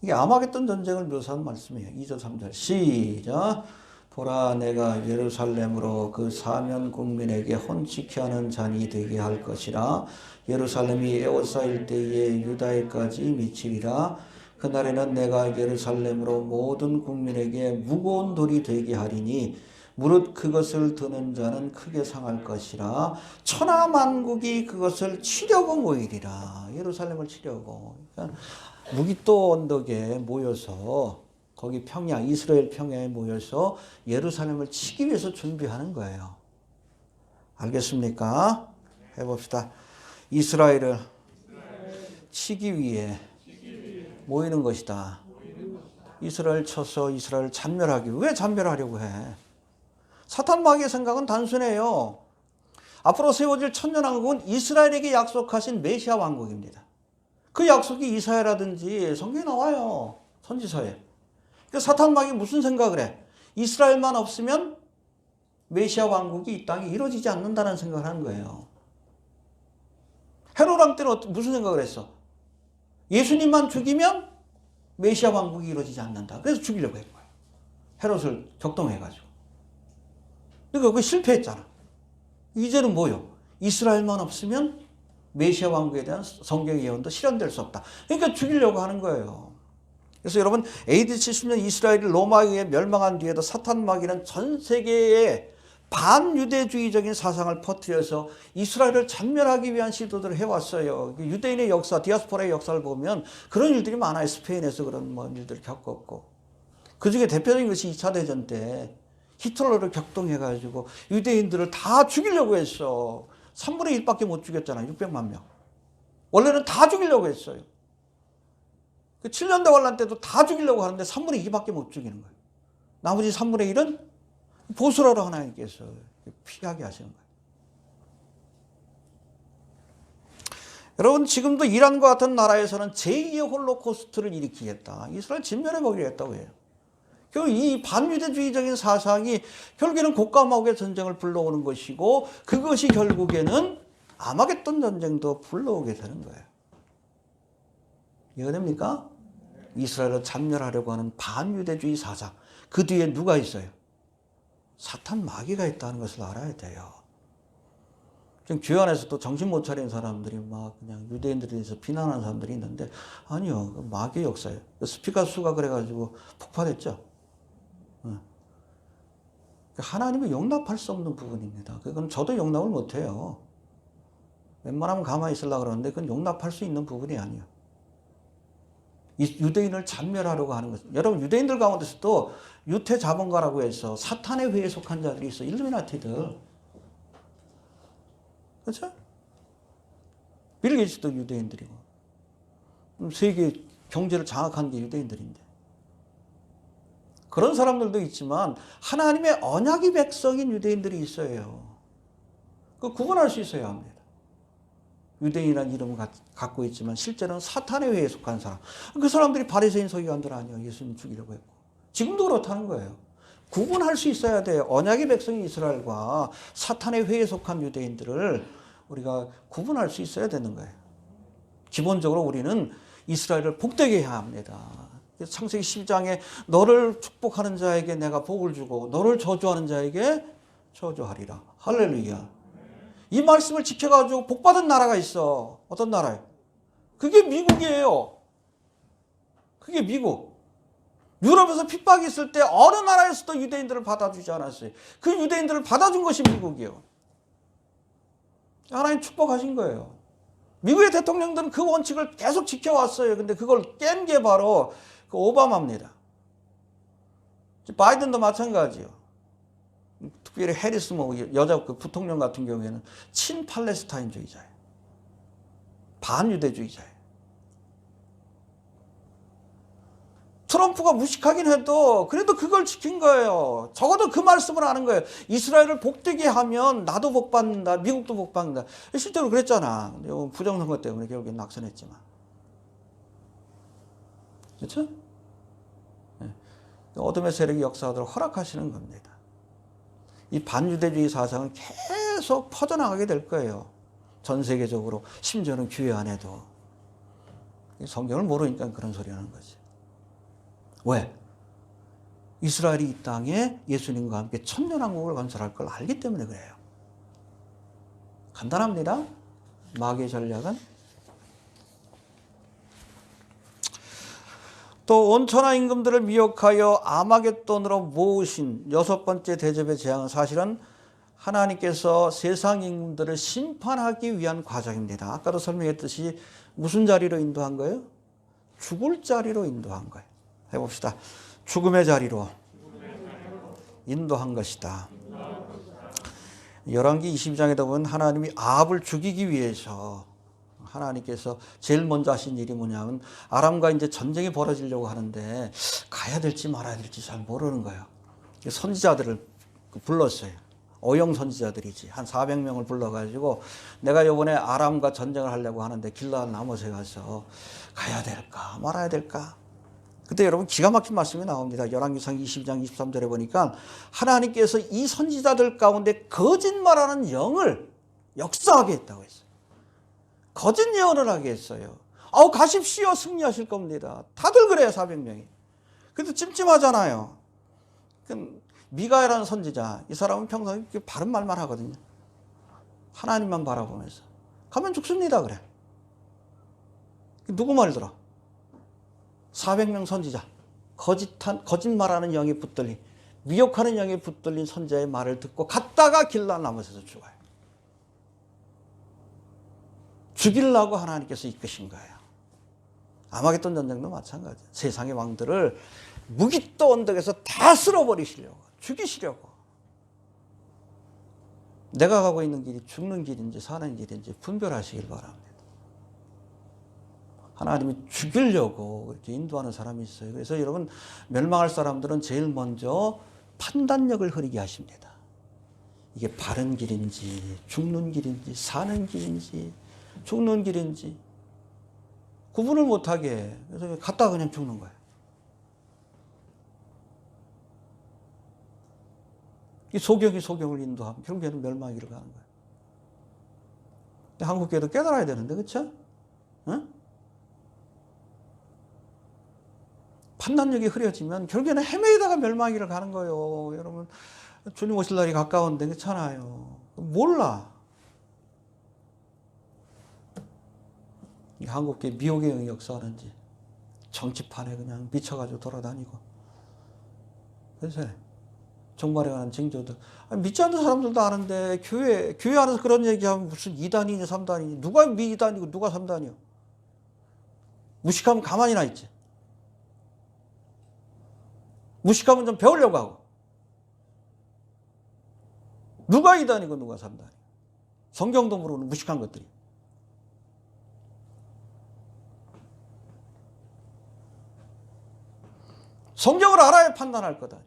이게 아마겟돈 전쟁을 묘사한 말씀이에요. 2절 3절 시작. 보라, 내가 예루살렘으로 그 사면 국민에게 혼치케 하는 잔이 되게 할 것이라. 예루살렘이 에워싸일 때에 유다에까지 미치리라. 그날에는 내가 예루살렘으로 모든 국민에게 무거운 돌이 되게 하리니 무릇 그것을 드는 자는 크게 상할 것이라. 천하만국이 그것을 치려고 모이리라. 예루살렘을 치려고. 그러니까 무기또 언덕에 모여서, 거기 평야, 이스라엘 평야에 모여서 예루살렘을 치기 위해서 준비하는 거예요. 알겠습니까? 해봅시다. 이스라엘을 치기 위해 모이는 것이다. 이스라엘 쳐서 이스라엘 잔멸하기. 왜 잔멸하려고 해? 사탄 마귀의 생각은 단순해요. 앞으로 세워질 천년왕국은 이스라엘에게 약속하신 메시아 왕국입니다. 그 약속이 이사야라든지 성경에 나와요. 선지서에. 그러니까 사탄 마귀 무슨 생각을 해? 이스라엘만 없으면 메시아 왕국이 이 땅에 이루어지지 않는다는 생각을 하는 거예요. 헤롯 왕 때는 무슨 생각을 했어? 예수님만 죽이면 메시아 왕국이 이루어지지 않는다. 그래서 죽이려고 했고요. 헤롯을 격동해가지고. 그러니까 그거 실패했잖아. 이제는 뭐요? 이스라엘만 없으면 메시아 왕국에 대한 성경의 예언도 실현될 수 없다. 그러니까 죽이려고 하는 거예요. 그래서 여러분, AD 70년 이스라엘이 로마에 의해 멸망한 뒤에도 사탄 마귀는 전 세계에 반유대주의적인 사상을 퍼뜨려서 이스라엘을 잔멸하기 위한 시도들을 해왔어요. 유대인의 역사, 디아스포라의 역사를 보면 그런 일들이 많아요. 스페인에서 그런 일들을 겪었고. 그 중에 대표적인 것이 2차 대전 때 히틀러를 격동해가지고 유대인들을 다 죽이려고 했어. 3분의 1밖에 못 죽였잖아요. 600만 명. 원래는 다 죽이려고 했어요. 7년대 환란 때도 다 죽이려고 하는데 3분의 2밖에 못 죽이는 거예요. 나머지 3분의 1은 보수라로 하나님께서 피하게 하시는 거예요. 여러분, 지금도 이란과 같은 나라에서는 제2의 홀로코스트를 일으키겠다. 이스라엘 진멸해버리려 했다고 해요. 결국 이 반유대주의적인 사상이 결국에는 곡과목의 전쟁을 불러오는 것이고, 그것이 결국에는 아마겟돈 전쟁도 불러오게 되는 거예요. 이해가 됩니까? 이스라엘을 잔멸하려고 하는 반유대주의 사상. 그 뒤에 누가 있어요? 사탄 마귀가 있다는 것을 알아야 돼요. 지금 교회 안에서도 정신 못 차린 사람들이 막 그냥 유대인들에 대해서 비난하는 사람들이 있는데, 아니요. 그 마귀의 역사예요. 스피커 수가 그래가지고 폭발했죠. 하나님이 용납할 수 없는 부분입니다. 그건 저도 용납을 못해요. 웬만하면 가만히 있으려고 그러는데 그건 용납할 수 있는 부분이 아니에요. 이 유대인을 잔멸하려고 하는 거죠. 여러분 유대인들 가운데서도 유태 자본가라고 해서 사탄의 회에 속한 자들이 있어. 일루미나티들. 그렇죠? 빌 게이츠도 유대인들이고 세계 경제를 장악한 게 유대인들인데 그런 사람들도 있지만 하나님의 언약의 백성인 유대인들이 있어요. 그 구분할 수 있어야 합니다. 유대인이라는 이름을 갖고 있지만 실제로는 사탄의 회에 속한 사람. 그 사람들이 바리새인 서기관들 아니에요. 예수님 죽이려고 했고. 지금도 그렇다는 거예요. 구분할 수 있어야 돼요. 언약의 백성인 이스라엘과 사탄의 회에 속한 유대인들을 우리가 구분할 수 있어야 되는 거예요. 기본적으로 우리는 이스라엘을 복되게 해야 합니다. 창세기 12장에 너를 축복하는 자에게 내가 복을 주고 너를 저주하는 자에게 저주하리라. 할렐루야. 이 말씀을 지켜가지고 복받은 나라가 있어. 어떤 나라예요? 그게 미국이에요. 그게 미국. 유럽에서 핍박이 있을 때 어느 나라에서도 유대인들을 받아주지 않았어요. 그 유대인들을 받아준 것이 미국이에요. 하나님 축복하신 거예요. 미국의 대통령들은 그 원칙을 계속 지켜왔어요. 근데 그걸 깬 게 바로 그 오바마입니다. 바이든도 마찬가지예요. 특별히 해리스 여자 그 부통령 같은 경우에는 친팔레스타인주의자예요. 반유대주의자예요. 트럼프가 무식하긴 해도 그래도 그걸 지킨 거예요. 적어도 그 말씀을 하는 거예요. 이스라엘을 복되게 하면 나도 복받는다. 미국도 복받는다. 실제로 그랬잖아. 근데 부정선거 때문에 결국엔 낙선했지만. 그렇죠? 네. 어둠의 세력이 역사하도록 허락하시는 겁니다. 이 반유대주의 사상은 계속 퍼져나가게 될 거예요. 전 세계적으로. 심지어는 교회 안에도. 성경을 모르니까 그런 소리 하는 거지. 왜? 이스라엘이 이 땅에 예수님과 함께 천년왕국을 건설할 걸 알기 때문에 그래요. 간단합니다. 마귀의 전략은. 또 온천하 임금들을 미혹하여 아마겟돈으로 모으신 여섯 번째 대접의 재앙은 사실은 하나님께서 세상 임금들을 심판하기 위한 과정입니다. 아까도 설명했듯이 무슨 자리로 인도한 거예요? 죽을 자리로 인도한 거예요. 해봅시다. 죽음의 자리로 인도한 것이다. 열왕기 22장에다 보면 하나님이 아합을 죽이기 위해서 하나님께서 제일 먼저 하신 일이 뭐냐면 아람과 이제 전쟁이 벌어지려고 하는데 가야 될지 말아야 될지 잘 모르는 거예요. 선지자들을 불렀어요. 어영 선지자들이지. 한 400명을 불러가지고 내가 이번에 아람과 전쟁을 하려고 하는데 길르앗 나못에 가서 가야 될까 말아야 될까. 그때 여러분 기가 막힌 말씀이 나옵니다. 열왕기상 22장 23절에 보니까 하나님께서 이 선지자들 가운데 거짓말하는 영을 역사하게 했다고 했어요. 거짓 예언을 하게 했어요. 가십시오. 승리하실 겁니다. 다들 그래요. 400명이. 그래도 찜찜하잖아요. 미가야라는 선지자, 이 사람은 평소에 바른 말만 하거든요. 하나님만 바라보면서. 가면 죽습니다. 그래. 누구 말 들어? 400명 선지자, 거짓말하는 영에 붙들린, 미혹하는 영에 붙들린 선지자의 말을 듣고 갔다가 길르앗 나못에서 죽어요. 죽이려고 하나님께서 이끄신 거예요. 아마겟돈 전쟁도 마찬가지예요. 세상의 왕들을 무기또 언덕에서 다 쓸어버리시려고, 죽이시려고. 내가 가고 있는 길이 죽는 길인지 사는 길인지 분별하시길 바랍니다. 하나님이 죽이려고 이렇게 인도하는 사람이 있어요. 그래서 여러분 멸망할 사람들은 제일 먼저 판단력을 흐리게 하십니다. 이게 바른 길인지 죽는 길인지 사는 길인지 죽는 길인지 구분을 못하게. 그래서 갔다가 그냥 죽는 거예요. 이 소경이 소경을 인도하면 결국에는 멸망이로 가는 거예요. 한국교회도 깨달아야 되는데, 그렇죠? 응? 판단력이 흐려지면 결국에는 헤매다가 멸망이로 가는 거예요. 여러분 주님 오실 날이 가까운데 그렇잖아요. 몰라. 한국교회 미혹의 영이 역사하는지 정치판에 그냥 미쳐가지고 돌아다니고. 그래서 종말에 관한 징조들. 믿지 않는 사람들도 아는데 교회 안에서 그런 얘기하면 무슨 2단이니 3단이니 누가 2단이고 누가 3단이요. 무식하면 가만히나 있지. 무식하면 좀 배우려고 하고. 누가 이단이고 누가 삼단이고. 성경도 모르는 무식한 것들이. 성경을 알아야 판단할 거다.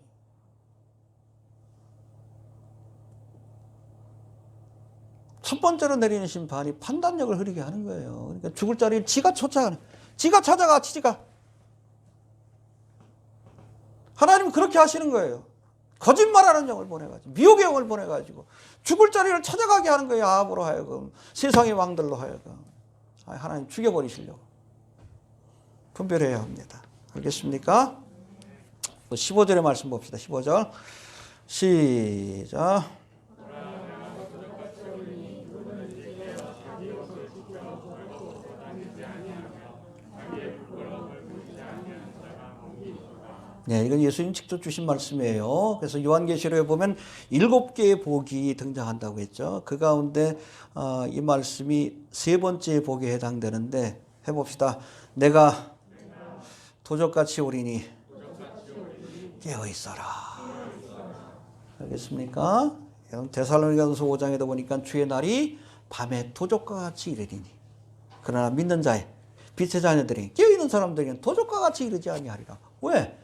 첫 번째로 내리는 심판이 판단력을 흐리게 하는 거예요. 그러니까 죽을 자리를 지가 쫓아가는, 지가 찾아가, 지가. 하나님은 그렇게 하시는 거예요. 거짓말하는 영을 보내가지고, 미혹의 영을 보내가지고 죽을 자리를 찾아가게 하는 거예요. 아합으로 하여금, 세상의 왕들로 하여금. 하나님 죽여버리시려고. 분별해야 합니다. 알겠습니까? 15절의 말씀 봅시다. 15절 시작. 네, 이건 예수님 직접 주신 말씀이에요. 그래서 요한계시록에 보면 7개의 복이 등장한다고 했죠. 그 가운데 이 말씀이 세 번째 복에 해당되는데 해봅시다. 내가 도적같이 오리니 깨어있어라. 알겠습니까? 데살로니가전서 5장에도 보니까 주의 날이 밤에 도적과 같이 이르리니 그러나 믿는 자의 빛의 자녀들이 깨어있는 사람들에게는 도적과 같이 이르지 아니하리라. 왜?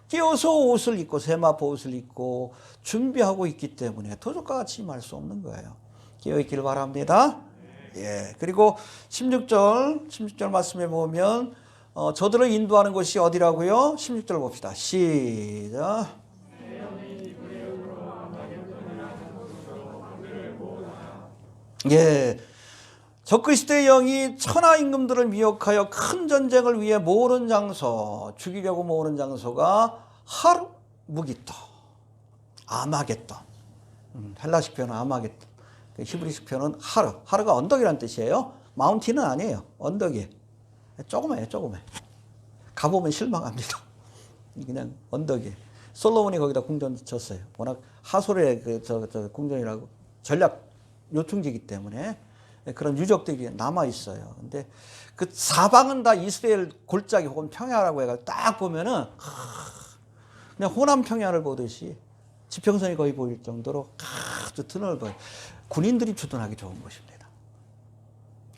깨어서 옷을 입고 세마포 옷을 입고 준비하고 있기 때문에 도적과 같이 임할 수 없는 거예요. 깨어있기를 바랍니다. 예. 그리고 16절 말씀에 보면 저들을 인도하는 곳이 어디라고요? 16절 봅시다. 시작. 예. 적그리스도의 영이 천하 임금들을 미혹하여 큰 전쟁을 위해 모으는 장소, 죽이려고 모으는 장소가 하루 무기토, 아마겟돈. 헬라식 표현은 아마겟돈. 히브리식 표현은 하루. 하루가 언덕이란 뜻이에요. 마운틴은 아니에요. 언덕이에요. 조그매요, 조그매. 가보면 실망합니다. 그냥 언덕이에요. 솔로몬이 거기다 궁전 쳤어요. 워낙 하솔의 궁전이라고 전략 요충지이기 때문에 그런 유적들이 남아 있어요. 근데 그 사방은 다 이스라엘 골짜기 혹은 평야라고 해가지고 딱 보면은 그냥 호남 평야를 보듯이 지평선이 거의 보일 정도로 아주 드넓어요. 군인들이 주둔하기 좋은 곳입니다.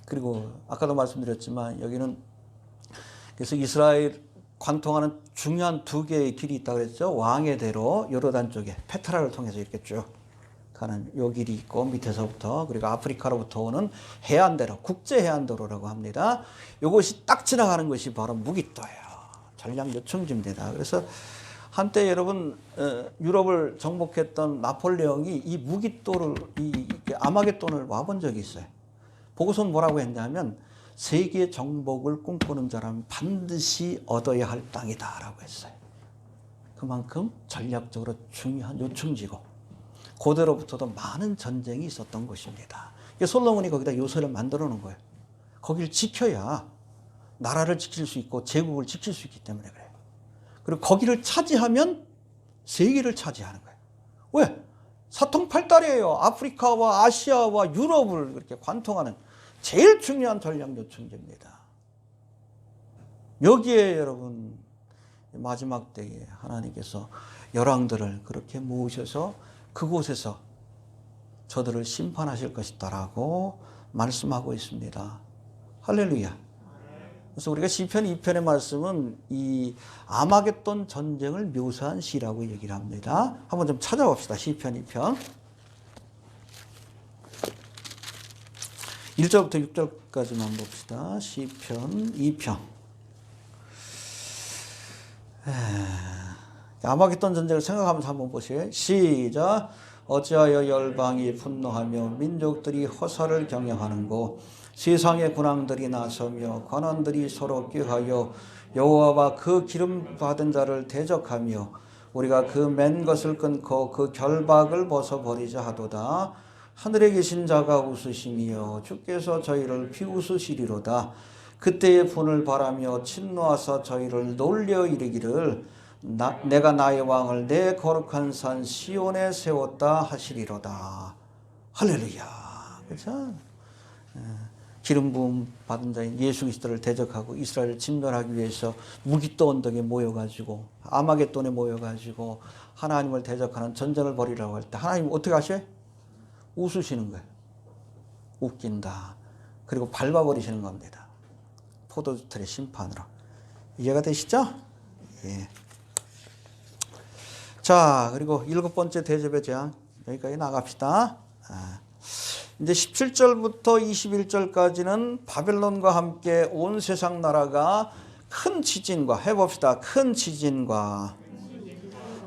그리고 아까도 말씀드렸지만 여기는 그래서 이스라엘 관통하는 중요한 두 개의 길이 있다고 그랬죠. 왕의 대로 요르단 쪽에 페트라를 통해서 이렇게 쭉 가는 요 길이 있고 밑에서부터 그리고 아프리카로부터 오는 해안대로 국제 해안도로라고 합니다. 요것이 딱 지나가는 것이 바로 무기토예요. 전략 요충지입니다. 그래서 한때 여러분 유럽을 정복했던 나폴레옹이 이 무기토를 이 아마겟돈을 와본 적이 있어요. 보고서는 뭐라고 했냐면 세계 정복을 꿈꾸는 사람은 반드시 얻어야 할 땅이다라고 했어요. 그만큼 전략적으로 중요한 요충지고 고대로부터도 많은 전쟁이 있었던 곳입니다. 솔로몬이 거기다 요새를 만들어 놓은 거예요. 거기를 지켜야 나라를 지킬 수 있고 제국을 지킬 수 있기 때문에 그래요. 그리고 거기를 차지하면 세계를 차지하는 거예요. 왜? 사통팔달이에요. 아프리카와 아시아와 유럽을 그렇게 관통하는 제일 중요한 전략 요충지입니다. 여기에 여러분 마지막 때에 하나님께서 열왕들을 그렇게 모으셔서 그곳에서 저들을 심판하실 것이다라고 말씀하고 있습니다. 할렐루야. 그래서 우리가 시편 2편의 말씀은 이 아마겟돈 전쟁을 묘사한 시라고 얘기를 합니다. 한번 좀 찾아봅시다. 시편 2편. 1절부터 6절까지만 봅시다. 시편 2편. 아마겟돈 전쟁을 생각하면서 한번 보세요. 시작. 어찌하여 열방이 분노하며 민족들이 허사를 경영하는고 세상의 군왕들이 나서며 관원들이 서로 꾀하여 여호와와 그 기름 받은 자를 대적하며 우리가 그 맨 것을 끊고 그 결박을 벗어버리자 하도다. 하늘에 계신 자가 웃으시며 주께서 저희를 비웃으시리로다. 그때의 분을 바라며 진노하사 저희를 놀려 이르기를 내가 나의 왕을 내 거룩한 산 시온에 세웠다 하시리로다. 할렐루야. 그렇죠? 기름 부음 받은 자인 예수 그리스도를 대적하고 이스라엘을 진멸하기 위해서 무기또 언덕에 모여가지고 아마겟돈에 모여가지고 하나님을 대적하는 전쟁을 벌이라고 할 때 하나님 어떻게 하셔요? 웃으시는 거예요. 웃긴다. 그리고 밟아버리시는 겁니다. 포도주틀의 심판으로. 이해가 되시죠? 예. 자, 그리고 7번째 대접의 재앙. 여기까지 나갑시다. 이제 17절부터 21절까지는 바벨론과 함께 온 세상 나라가 큰 지진과, 해봅시다. 큰 지진과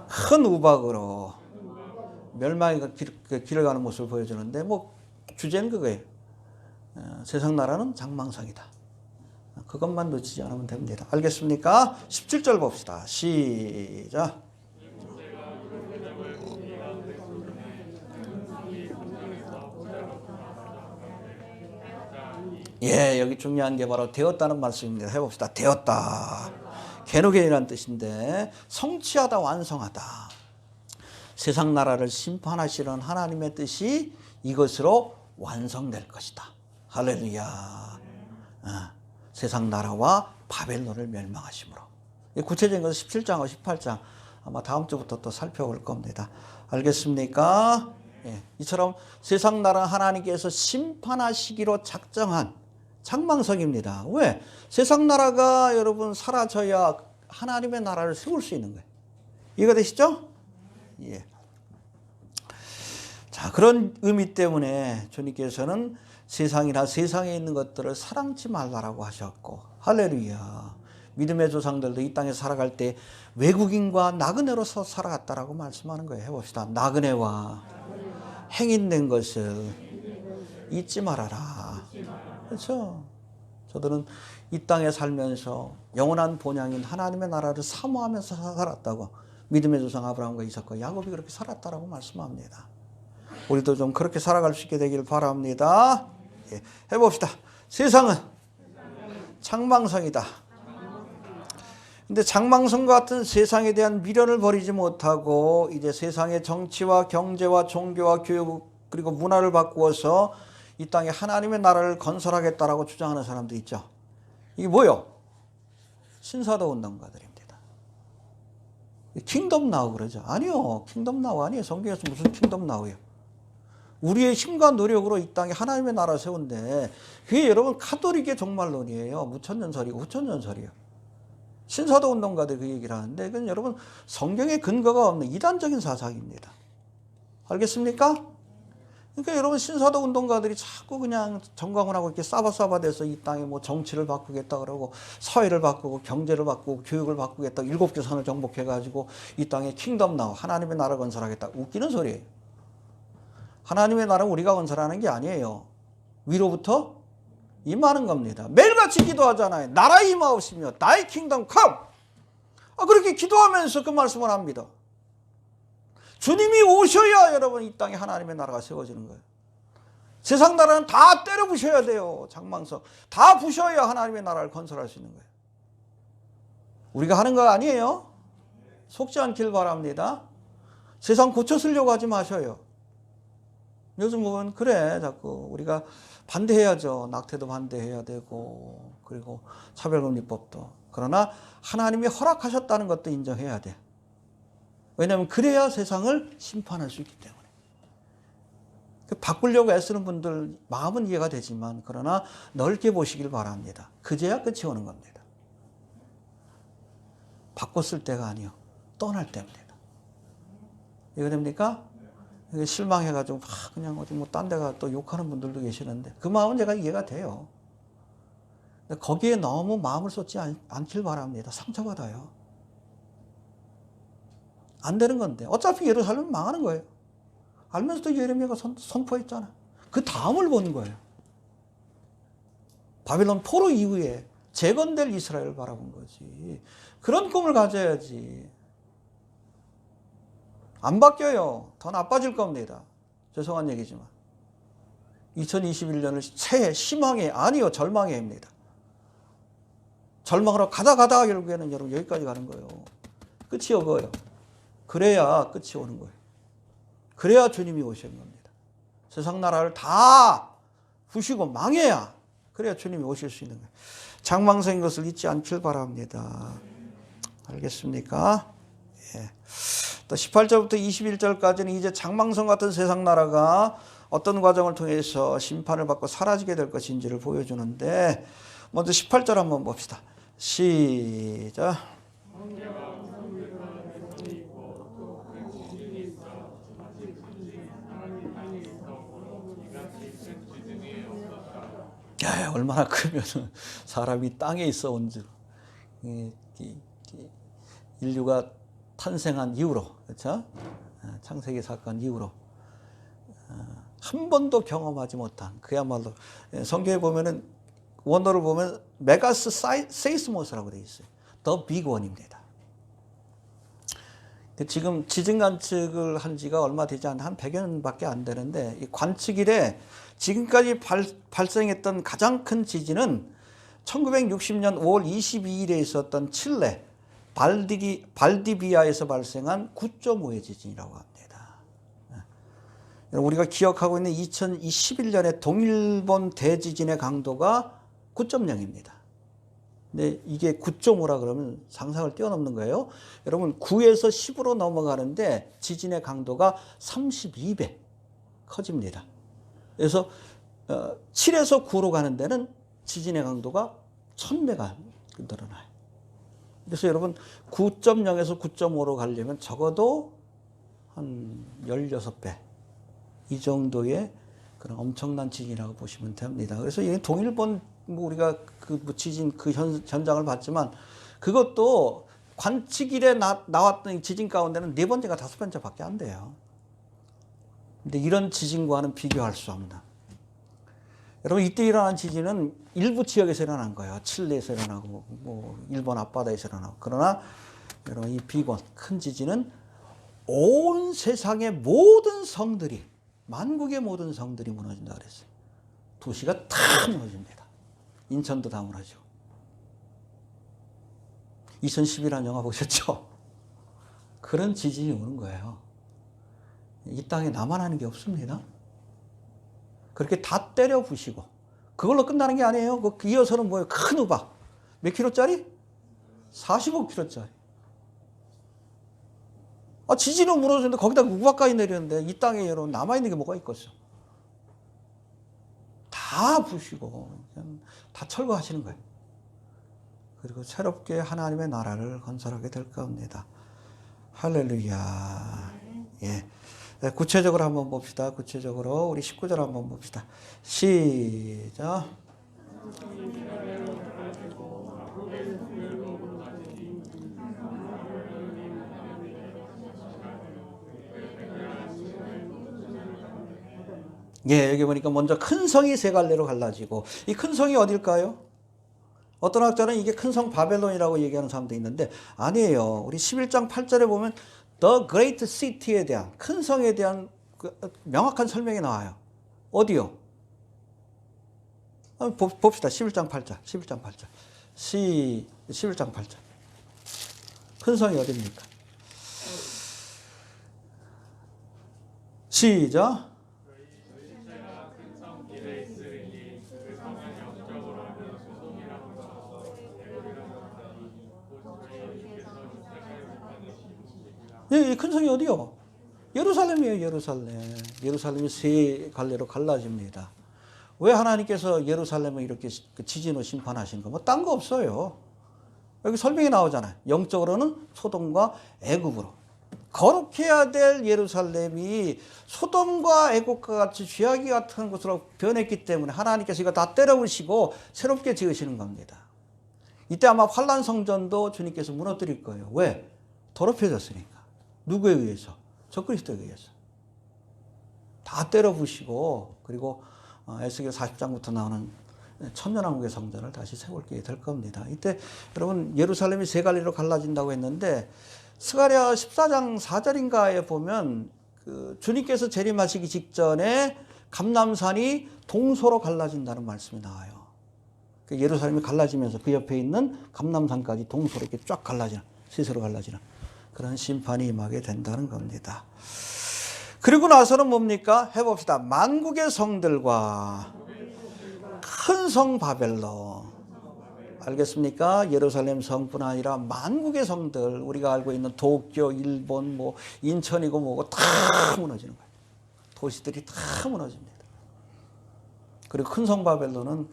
큰 우박으로 멸망의 길을 가는 모습을 보여주는데, 뭐 주제는 그거예요. 세상 나라는 장망성이다. 그것만 놓치지 않으면 됩니다. 알겠습니까? 17절 봅시다. 시작. 예, 여기 중요한 게 바로 되었다는 말씀입니다. 해봅시다. 되었다. 개노겐이라는 뜻인데, 성취하다, 완성하다. 세상 나라를 심판하시는 하나님의 뜻이 이것으로 완성될 것이다. 할렐루야. 세상 나라와 바벨론을 멸망하심으로. 구체적인 것은 17장과 18장 아마 다음 주부터 또 살펴볼 겁니다. 알겠습니까? 예, 이처럼 세상 나라 하나님께서 심판하시기로 작정한 장망성입니다. 왜? 세상 나라가 여러분 사라져야 하나님의 나라를 세울 수 있는 거예요. 이해가 되시죠? 예. 자, 그런 의미 때문에 주님께서는 세상이나 세상에 있는 것들을 사랑치 말라라고 하셨고, 할렐루야. 믿음의 조상들도 이 땅에 살아갈 때 외국인과 나그네로서 살아갔다라고 말씀하는 거예요. 해봅시다. 나그네와 행인된 것을 잊지 말아라. 그렇죠? 저들은 이 땅에 살면서 영원한 본향인 하나님의 나라를 사모하면서 살았다고, 믿음의 조상 아브라함과 이삭과 야곱이 그렇게 살았다라고 말씀합니다. 우리도 좀 그렇게 살아갈 수 있게 되길 바랍니다. 예, 해봅시다. 세상은 장망성이다. 근데 장망성 같은 세상에 대한 미련을 버리지 못하고 이제 세상의 정치와 경제와 종교와 교육 그리고 문화를 바꾸어서 이 땅에 하나님의 나라를 건설하겠다라고 주장하는 사람도 있죠. 이게 뭐요? 신사도 운동가들입니다. 킹덤 나우 그러죠. 아니요. 킹덤 나우 아니에요. 성경에서 무슨 킹덤 나우예요. 우리의 힘과 노력으로 이 땅에 하나님의 나라를 세운데, 그게 여러분 카톨릭의 종말론이에요. 무천년설이고 후천년설이에요. 신사도 운동가들 그 얘기를 하는데, 그건 여러분 성경에 근거가 없는 이단적인 사상입니다. 알겠습니까? 그러니까 여러분 신사도 운동가들이 자꾸 그냥 정광훈하고 이렇게 싸바싸바돼서 이 땅에 뭐 정치를 바꾸겠다 그러고 사회를 바꾸고 경제를 바꾸고 교육을 바꾸겠다, 7개 선을 정복해가지고 이 땅에 킹덤 나와 하나님의 나라 건설하겠다. 웃기는 소리예요. 하나님의 나라는 우리가 건설하는 게 아니에요. 위로부터 임하는 겁니다. 매일같이 기도하잖아요. 나라 임하옵시며 나의 킹덤 컴. 그렇게 기도하면서 그 말씀을 합니다. 주님이 오셔야 여러분 이 땅에 하나님의 나라가 세워지는 거예요. 세상 나라는 다 때려 부셔야 돼요. 장망성 다 부셔야 하나님의 나라를 건설할 수 있는 거예요. 우리가 하는 거 아니에요. 속지 않길 바랍니다. 세상 고쳐 쓰려고 하지 마셔요. 요즘 보면 그래 자꾸 우리가 반대해야죠. 낙태도 반대해야 되고 그리고 차별금리법도. 그러나 하나님이 허락하셨다는 것도 인정해야 돼. 왜냐하면 그래야 세상을 심판할 수 있기 때문에. 바꾸려고 애쓰는 분들 마음은 이해가 되지만 그러나 넓게 보시길 바랍니다. 그제야 끝이 오는 겁니다. 바꿨을 때가 아니요. 떠날 때입니다. 이해가 됩니까? 실망해가지고 막 그냥 어디 뭐 딴 데가 또 욕하는 분들도 계시는데 그 마음은 제가 이해가 돼요. 근데 거기에 너무 마음을 쏟지 않길 바랍니다. 상처받아요. 안 되는 건데 어차피 예루살렘은 망하는 거예요. 알면서도 예레미야가 선포했잖아. 그 다음을 보는 거예요. 바빌론 포로 이후에 재건될 이스라엘을 바라본 거지. 그런 꿈을 가져야지. 안 바뀌어요. 더 나빠질 겁니다. 죄송한 얘기지만 2021년을 새해 희망의 아니요 절망의 해입니다. 절망으로 가다 결국에는 여러분 여기까지 가는 거예요. 끝이 오고요. 그래야 끝이 오는 거예요. 그래야 주님이 오시는 겁니다. 세상 나라를 다 부시고 망해야 그래야 주님이 오실 수 있는 거예요. 장망성인 것을 잊지 않길 바랍니다. 알겠습니까? 예. 또 18절부터 21절까지는 이제 장망성 같은 세상 나라가 어떤 과정을 통해서 심판을 받고 사라지게 될 것인지를 보여주는데, 먼저 18절 한번 봅시다. 시작. 야, 얼마나 크면 사람이 땅에 있어 온 줄. 인류가 탄생한 이후로, 그렇죠? 창세기 사건 이후로 한 번도 경험하지 못한, 그야말로 성경에 보면은 원어를 보면 메가스 세이스모스라고 되어 있어요. 더 빅 원입니다. 지금 지진 관측을 한 지가 얼마 되지 않은 한 100여 년밖에 안 되는데, 이 관측 이래 지금까지 발생했던 가장 큰 지진은 1960년 5월 22일에 있었던 칠레 발디비아에서 발생한 9.5의 지진이라고 합니다. 우리가 기억하고 있는 2021년에 동일본 대지진의 강도가 9.0입니다. 근데 이게 9.5라 그러면 상상을 뛰어넘는 거예요. 여러분 9에서 10으로 넘어가는데 지진의 강도가 32배 커집니다. 그래서 7에서 9로 가는 데는 지진의 강도가 1000배가 늘어나요. 그래서 여러분 9.0에서 9.5로 가려면 적어도 한 16배 이 정도의 그런 엄청난 지진이라고 보시면 됩니다. 그래서 이 동일본 우리가 그 지진 그 현장을 봤지만, 그것도 관측일에 나왔던 지진 가운데는 4번째가 5번째밖에 안 돼요. 근데 이런 지진과는 비교할 수 없는. 여러분 이때 일어난 지진은 일부 지역에서 일어난 거예요. 칠레에서 일어나고 뭐 일본 앞바다에서 일어나고. 그러나 여러분 이 비건 큰 지진은 온 세상의 모든 성들이, 만국의 모든 성들이 무너진다 그랬어요. 도시가 다 무너집니다. 인천도 다 무너지고. 2010이라는 영화 보셨죠? 그런 지진이 오는 거예요. 이 땅에 나만 하는 게 없습니다. 그렇게 다 때려 부시고 그걸로 끝나는 게 아니에요. 그 이어서는 뭐예요? 큰 우박. 몇 킬로짜리? 45킬로짜리. 지진은 무너졌는데 거기다 우박까지 내렸는데 이 땅에 여러분 남아있는 게 뭐가 있겠어요? 다 부시고 다 철거하시는 거예요. 그리고 새롭게 하나님의 나라를 건설하게 될 겁니다. 할렐루야. 예. 구체적으로 한번 봅시다. 구체적으로 우리 19절 한번 봅시다. 시작. 예, 여기 보니까 먼저 큰 성이 세 갈래로 갈라지고, 이 큰 성이 어딜까요? 어떤 학자는 이게 큰 성 바벨론이라고 얘기하는 사람도 있는데 아니에요. 우리 11장 8절에 보면 The Great City에 대한, 큰 성에 대한 명확한 설명이 나와요. 어디요? 봅시다. 11장 8절. 11장 8절. 11장 8절. 큰 성이 어디입니까? 시작. 이 큰 성이 어디요? 예루살렘이에요. 예루살렘. 예루살렘이 세 갈래로 갈라집니다. 왜 하나님께서 예루살렘을 이렇게 지진으로 심판하신 거? 뭐 딴 거 없어요. 여기 설명이 나오잖아요. 영적으로는 소돔과 애굽으로. 거룩해야 될 예루살렘이 소돔과 애굽과 같이 쥐야기 같은 곳으로 변했기 때문에 하나님께서 이거 다 때려부시고 새롭게 지으시는 겁니다. 이때 아마 환란 성전도 주님께서 무너뜨릴 거예요. 왜? 더럽혀졌으니까. 누구에 의해서? 적그리스도에 의해서. 다 때려부시고, 그리고 에스겔 40장부터 나오는 천년왕국의 성전을 다시 세울게 될 겁니다. 이때 여러분 예루살렘이 세 갈래로 갈라진다고 했는데 스가랴 14장 4절인가에 보면 그 주님께서 재림하시기 직전에 감람산이 동서로 갈라진다는 말씀이 나와요. 그 예루살렘이 갈라지면서 그 옆에 있는 감람산까지 동서로 이렇게 쫙 갈라지는, 세세로 갈라지는 그런 심판이 임하게 된다는 겁니다. 그리고 나서는 뭡니까? 해봅시다. 만국의 성들과 큰 성 바벨론. 알겠습니까? 예루살렘 성뿐 아니라 만국의 성들, 우리가 알고 있는 도쿄, 일본, 뭐 인천이고 뭐고 다 무너지는 거예요. 도시들이 다 무너집니다. 그리고 큰 성 바벨론은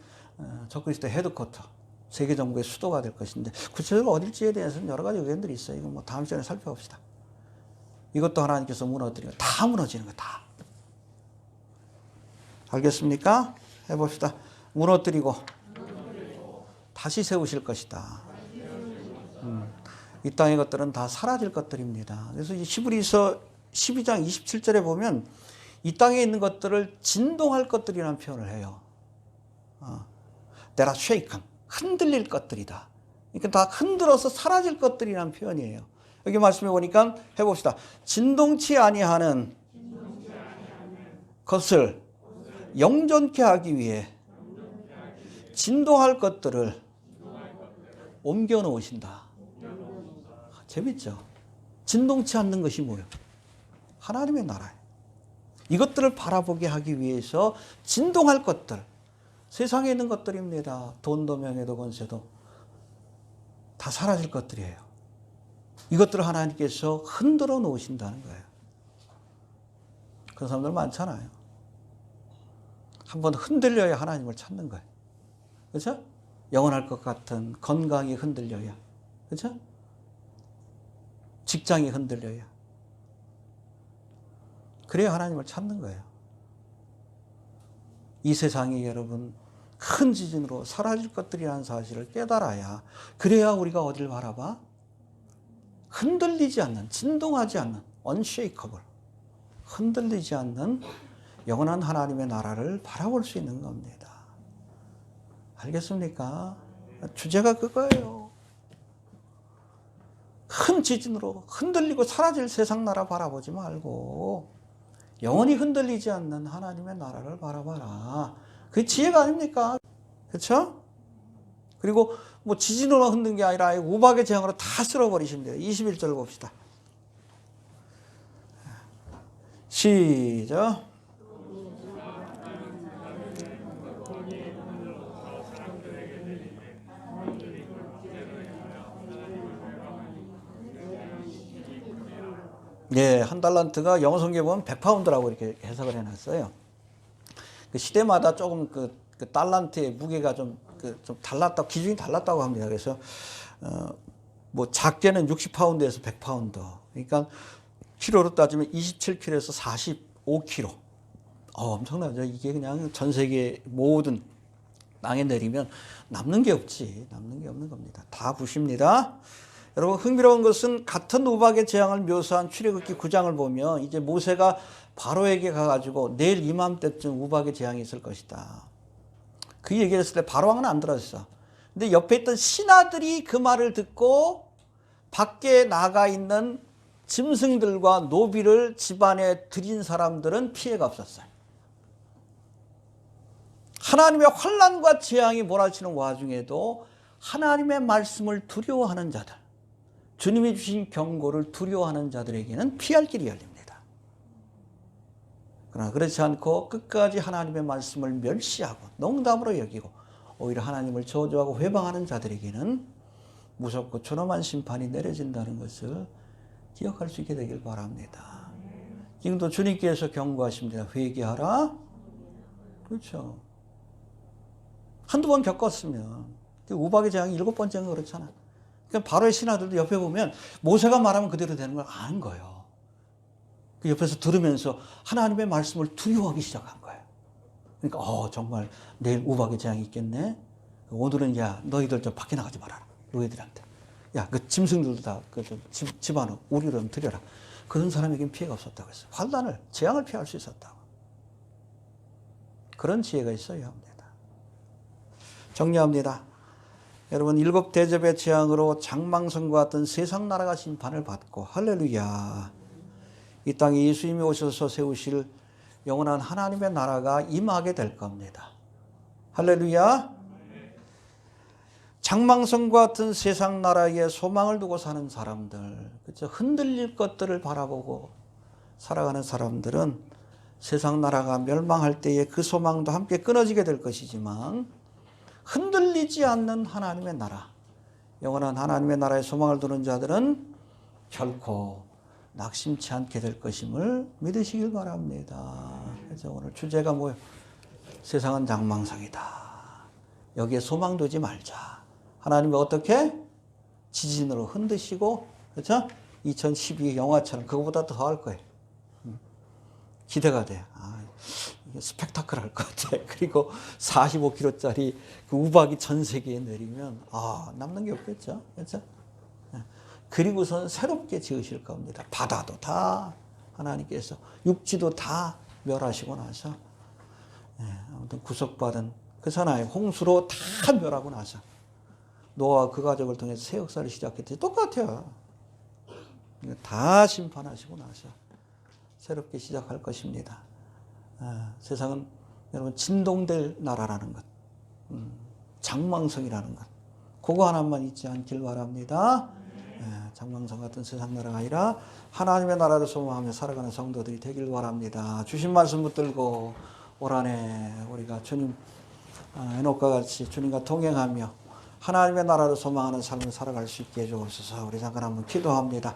적그리스도 헤드쿼터, 세계 정부의 수도가 될 것인데 구체적으로 어딜지에 대해서는 여러 가지 의견들이 있어요. 이거 뭐 다음 시간에 살펴봅시다. 이것도 하나님께서 무너뜨리고 다 무너지는 거야, 다. 알겠습니까? 해봅시다. 무너뜨리고 다시 세우실 것이다. 이 땅의 것들은 다 사라질 것들입니다. 그래서 이 히브리서 12장 27절에 보면 이 땅에 있는 것들을 진동할 것들이라는 표현을 해요. That are shaken. 흔들릴 것들이다. 그러니까 다 흔들어서 사라질 것들이라는 표현이에요. 여기 말씀해 보니까 해봅시다. 진동치 아니하는 것을 영존케 하기 위해 진동할 것들을 옮겨 놓으신다. 재밌죠? 진동치 않는 것이 뭐예요? 하나님의 나라예요. 이것들을 바라보게 하기 위해서 진동할 것들, 세상에 있는 것들입니다. 돈도 명예도 권세도 다 사라질 것들이에요. 이것들을 하나님께서 흔들어 놓으신다는 거예요. 그런 사람들 많잖아요. 한번 흔들려야 하나님을 찾는 거예요. 그렇죠? 영원할 것 같은 건강이 흔들려야, 그렇죠? 직장이 흔들려야, 그래야 하나님을 찾는 거예요. 이 세상이 여러분 큰 지진으로 사라질 것들이라는 사실을 깨달아야, 그래야 우리가 어디를 바라봐? 흔들리지 않는, 진동하지 않는, unshakable, 흔들리지 않는 영원한 하나님의 나라를 바라볼 수 있는 겁니다. 알겠습니까? 주제가 그거예요. 큰 지진으로 흔들리고 사라질 세상 나라 바라보지 말고 영원히 흔들리지 않는 하나님의 나라를 바라봐라. 그게 지혜가 아닙니까? 그렇죠? 그리고 뭐 지진으로 흔든 게 아니라 우박의 재앙으로 다 쓸어버리시면 돼요. 21절 봅시다. 시작. 예, 한 달란트가 영어 성경에 보면 100파운드라고 이렇게 해석을 해놨어요. 그 시대마다 조금 그 달란트의 무게가 좀 달랐다고, 기준이 달랐다고 합니다. 그래서, 뭐 작게는 60파운드에서 100파운드. 그러니까, 키로로 따지면 27kg에서 45kg. 엄청나죠. 이게 그냥 전 세계 모든 땅에 내리면 남는 게 없지. 남는 게 없는 겁니다. 다 부십니다. 여러분, 흥미로운 것은 같은 우박의 재앙을 묘사한 출애굽기 9장을 보면 이제 모세가 바로에게 가가지고 내일 이맘때쯤 우박의 재앙이 있을 것이다. 그 얘기를 했을 때 바로왕은 안 들었어. 근데 옆에 있던 신하들이 그 말을 듣고 밖에 나가 있는 짐승들과 노비를 집안에 들인 사람들은 피해가 없었어요. 하나님의 환난과 재앙이 몰아치는 와중에도 하나님의 말씀을 두려워하는 자들, 주님이 주신 경고를 두려워하는 자들에게는 피할 길이 열립니다. 그러나 그렇지 않고 끝까지 하나님의 말씀을 멸시하고 농담으로 여기고 오히려 하나님을 저주하고 회방하는 자들에게는 무섭고 존엄한 심판이 내려진다는 것을 기억할 수 있게 되길 바랍니다. 지금도 주님께서 경고하십니다. 회개하라. 그렇죠. 한두 번 겪었으면, 우박의 재앙이 7번째가 그렇잖아. 그러니까 바로의 신하들도 옆에 보면 모세가 말하면 그대로 되는 걸 아는 거예요. 그 옆에서 들으면서 하나님의 말씀을 두려워하기 시작한 거예요. 그러니까 정말 내일 우박의 재앙이 있겠네. 오늘은 야 너희들 좀 밖에 나가지 말아라. 너희들한테. 야 그 짐승들도 다 그 집안으로 우리로 들여라. 그런 사람에게는 피해가 없었다고 했어요. 환난을, 재앙을 피할 수 있었다고. 그런 지혜가 있어야 합니다. 정리합니다. 여러분, 7 대접의 재앙으로 장망성과 같은 세상 나라가 심판을 받고, 할렐루야, 이 땅에 예수님이 오셔서 세우실 영원한 하나님의 나라가 임하게 될 겁니다. 할렐루야. 장망성과 같은 세상 나라에 소망을 두고 사는 사람들, 그렇죠? 흔들릴 것들을 바라보고 살아가는 사람들은 세상 나라가 멸망할 때에 그 소망도 함께 끊어지게 될 것이지만 흔들리지 않는 하나님의 나라, 영원한 하나님의 나라에 소망을 두는 자들은 결코 낙심치 않게 될 것임을 믿으시길 바랍니다. 그래서 오늘 주제가 뭐예요? 세상은 장망성이다. 여기에 소망 두지 말자. 하나님이 어떻게? 지진으로 흔드시고, 그렇죠? 2012 영화처럼 그거보다 더 할 거예요. 기대가 돼. 이게 스펙타클 할 것 같아. 그리고 45kg짜리 그 우박이 전 세계에 내리면, 남는 게 없겠죠. 그렇죠? 그리고선 새롭게 지으실 겁니다. 바다도 다 하나님께서, 육지도 다 멸하시고 나서, 아무튼 구속받은 그 사나이 홍수로 다 멸하고 나서, 노아와 그 가족을 통해서 새 역사를 시작했지. 똑같아요. 다 심판하시고 나서 새롭게 시작할 것입니다. 세상은 여러분 진동될 나라라는 것, 장망성이라는 것, 그거 하나만 잊지 않길 바랍니다. 장망성 같은 세상 나라가 아니라 하나님의 나라를 소망하며 살아가는 성도들이 되길 바랍니다. 주신 말씀 붙들고 올 한해 우리가 주님 에녹과 같이 주님과 동행하며 하나님의 나라를 소망하는 삶을 살아갈 수 있게 해주옵소서. 우리 잠깐 한번 기도합니다.